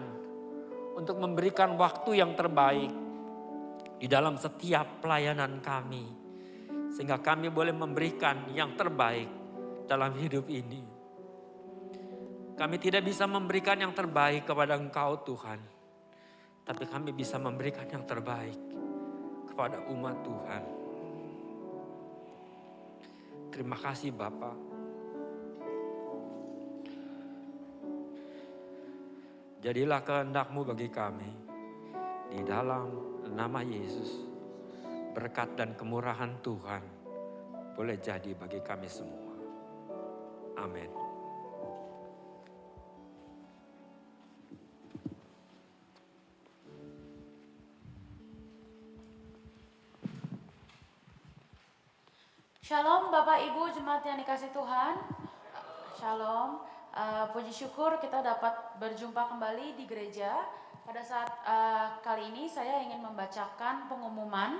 untuk memberikan waktu yang terbaik di dalam setiap pelayanan kami. Sehingga kami boleh memberikan yang terbaik dalam hidup ini. Kami tidak bisa memberikan yang terbaik kepada Engkau Tuhan. Tapi kami bisa memberikan yang terbaik kepada umat Tuhan. Terima kasih Bapa. Jadilah kehendak-Mu bagi kami. Di dalam nama Yesus, berkat dan kemurahan Tuhan boleh jadi bagi kami semua. Amin. Shalom Bapak Ibu jemaat yang dikasih Tuhan. Shalom. Puji syukur kita dapat berjumpa kembali di gereja. Pada saat kali ini saya ingin membacakan pengumuman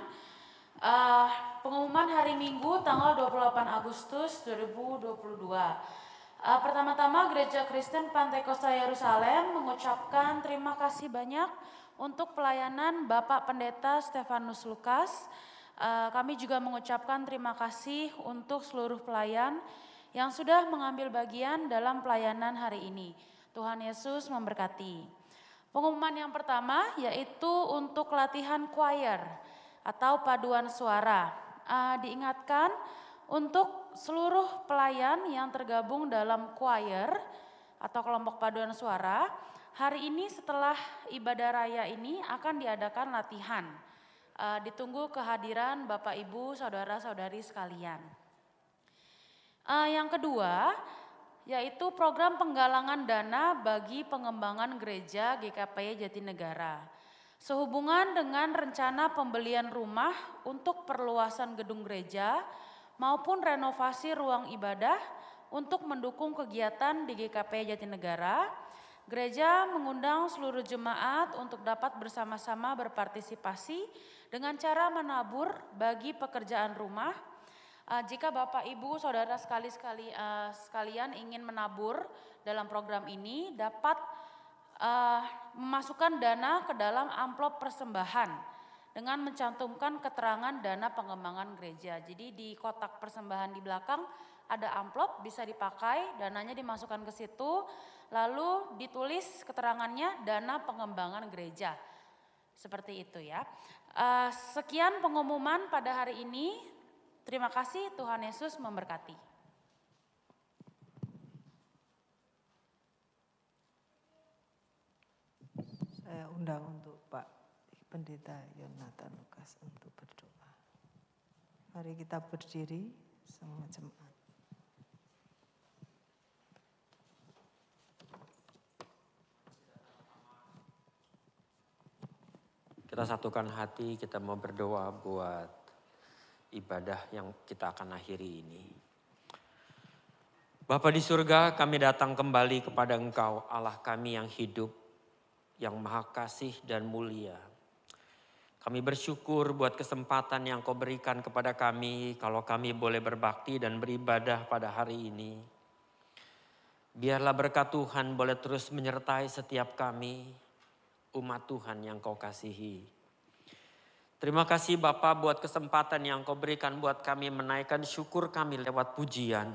hari Minggu tanggal 28 Agustus 2022. Pertama-tama Gereja Kristen Pantai Kosta Yerusalem mengucapkan terima kasih banyak untuk pelayanan Bapak Pendeta Stefanus Lukas. Kami juga mengucapkan terima kasih untuk seluruh pelayan yang sudah mengambil bagian dalam pelayanan hari ini. Tuhan Yesus memberkati. Pengumuman yang pertama yaitu untuk latihan choir atau paduan suara. Diingatkan untuk seluruh pelayan yang tergabung dalam choir atau kelompok paduan suara, hari ini setelah ibadah raya ini akan diadakan latihan. Ditunggu kehadiran Bapak Ibu, Saudara-saudari sekalian. Yang kedua, yaitu program penggalangan dana bagi pengembangan gereja GKPI Jatinegara. Sehubungan dengan rencana pembelian rumah untuk perluasan gedung gereja maupun renovasi ruang ibadah untuk mendukung kegiatan di GKPI Jatinegara, gereja mengundang seluruh jemaat untuk dapat bersama-sama berpartisipasi dengan cara menabur bagi pekerjaan rumah. Jika Bapak Ibu Saudara sekalian ingin menabur dalam program ini, dapat memasukkan dana ke dalam amplop persembahan dengan mencantumkan keterangan dana pengembangan gereja. Jadi di kotak persembahan di belakang ada amplop, bisa dipakai, dananya dimasukkan ke situ, lalu ditulis keterangannya dana pengembangan gereja. Seperti itu ya. Sekian pengumuman pada hari ini. Terima kasih, Tuhan Yesus memberkati. Saya undang untuk Pak Pendeta Yonatan Lukas untuk berdoa. Mari kita berdiri semua jemaat. Kita satukan hati, kita mau berdoa buat ibadah yang kita akan akhiri ini. Bapa di surga, kami datang kembali kepada Engkau, Allah kami yang hidup, yang maha kasih dan mulia. Kami bersyukur buat kesempatan yang Kau berikan kepada kami kalau kami boleh berbakti dan beribadah pada hari ini. Biarlah berkat Tuhan boleh terus menyertai setiap kami, umat Tuhan yang Kau kasihi. Terima kasih Bapa buat kesempatan yang Kau berikan buat kami menaikkan syukur kami lewat pujian.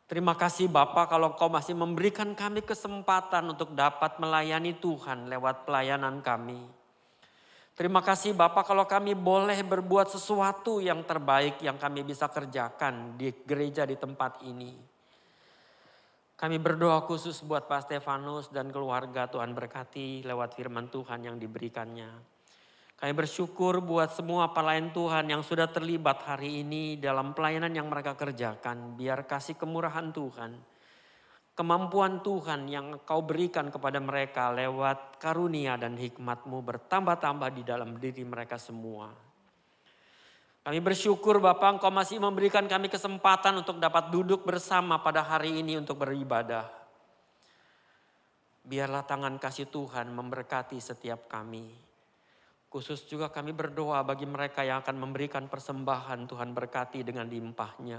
Terima kasih Bapa kalau Kau masih memberikan kami kesempatan untuk dapat melayani Tuhan lewat pelayanan kami. Terima kasih Bapa kalau kami boleh berbuat sesuatu yang terbaik yang kami bisa kerjakan di gereja di tempat ini. Kami berdoa khusus buat Pak Stefanus dan keluarga, Tuhan berkati lewat firman Tuhan yang diberikannya. Kami bersyukur buat semua pelayan Tuhan yang sudah terlibat hari ini dalam pelayanan yang mereka kerjakan. Biar kasih kemurahan Tuhan, kemampuan Tuhan yang Kau berikan kepada mereka lewat karunia dan hikmat-Mu bertambah-tambah di dalam diri mereka semua. Kami bersyukur Bapak Engkau masih memberikan kami kesempatan untuk dapat duduk bersama pada hari ini untuk beribadah. Biarlah tangan kasih Tuhan memberkati setiap kami. Khusus juga kami berdoa bagi mereka yang akan memberikan persembahan, Tuhan berkati dengan limpahnya.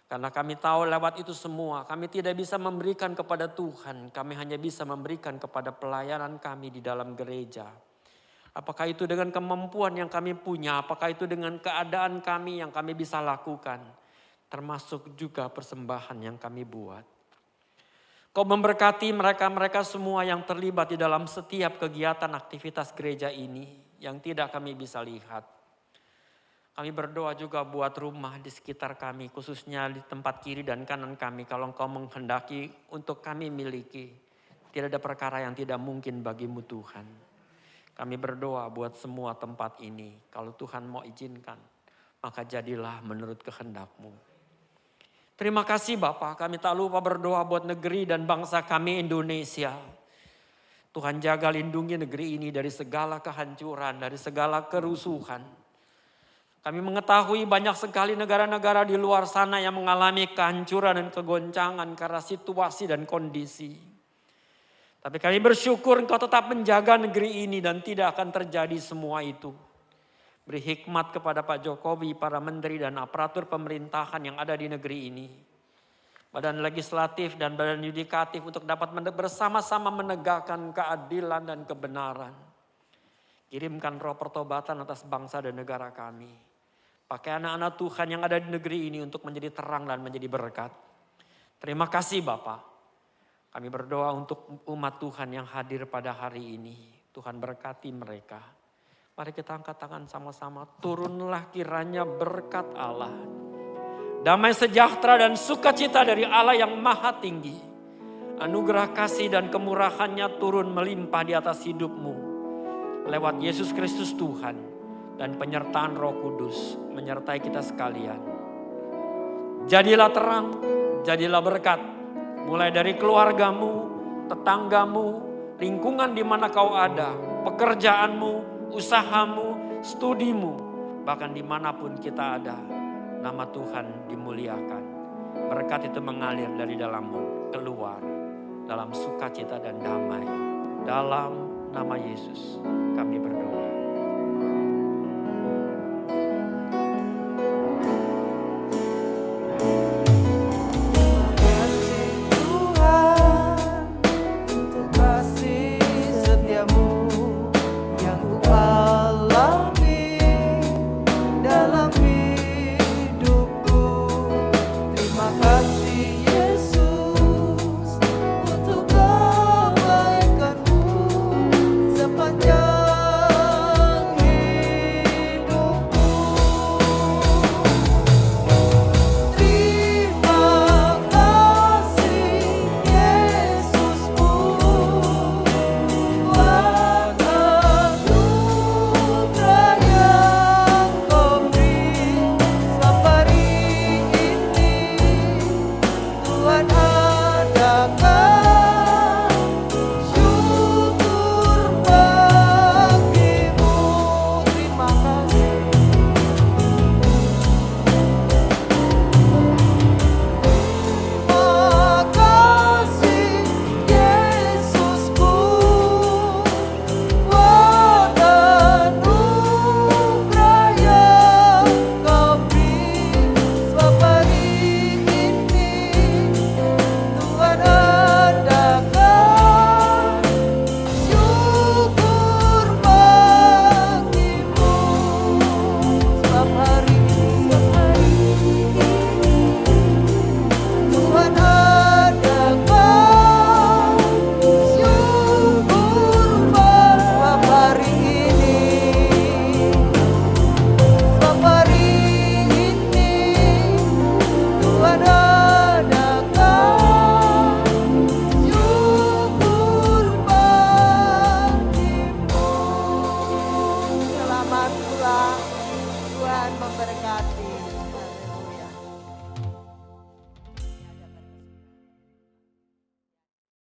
Karena kami tahu lewat itu semua kami tidak bisa memberikan kepada Tuhan. Kami hanya bisa memberikan kepada pelayanan kami di dalam gereja. Apakah itu dengan kemampuan yang kami punya, apakah itu dengan keadaan kami yang kami bisa lakukan. Termasuk juga persembahan yang kami buat. Kau memberkati mereka-mereka semua yang terlibat di dalam setiap kegiatan aktivitas gereja ini yang tidak kami bisa lihat. Kami berdoa juga buat rumah di sekitar kami, khususnya di tempat kiri dan kanan kami. Kalau Engkau menghendaki untuk kami miliki, tidak ada perkara yang tidak mungkin bagimu Tuhan. Kami berdoa buat semua tempat ini. Kalau Tuhan mau izinkan, maka jadilah menurut kehendak-Mu. Terima kasih Bapak, kami tak lupa berdoa buat negeri dan bangsa kami Indonesia. Tuhan jaga lindungi negeri ini dari segala kehancuran, dari segala kerusuhan. Kami mengetahui banyak sekali negara-negara di luar sana yang mengalami kehancuran dan kegoncangan karena situasi dan kondisi. Tapi kami bersyukur Engkau tetap menjaga negeri ini dan tidak akan terjadi semua itu. Beri hikmat kepada Pak Jokowi, para menteri dan aparatur pemerintahan yang ada di negeri ini. Badan legislatif dan badan yudikatif untuk dapat bersama-sama menegakkan keadilan dan kebenaran. Kirimkan roh pertobatan atas bangsa dan negara kami. Pakai anak-anak Tuhan yang ada di negeri ini untuk menjadi terang dan menjadi berkat. Terima kasih Bapak. Kami berdoa untuk umat Tuhan yang hadir pada hari ini. Tuhan berkati mereka. Mari kita angkat tangan sama-sama. Turunlah kiranya berkat Allah damai sejahtera dan sukacita dari Allah yang maha tinggi, anugerah kasih dan kemurahannya turun melimpah di atas hidupmu lewat Yesus Kristus Tuhan, dan penyertaan Roh Kudus menyertai kita sekalian. Jadilah terang, jadilah berkat, mulai dari keluargamu, tetanggamu, lingkungan di mana kau ada, pekerjaanmu, usahamu, studimu, bahkan dimanapun kita ada. Nama Tuhan dimuliakan. Berkat itu mengalir dari dalammu, keluar dalam sukacita dan damai. Dalam nama Yesus kami berdoa.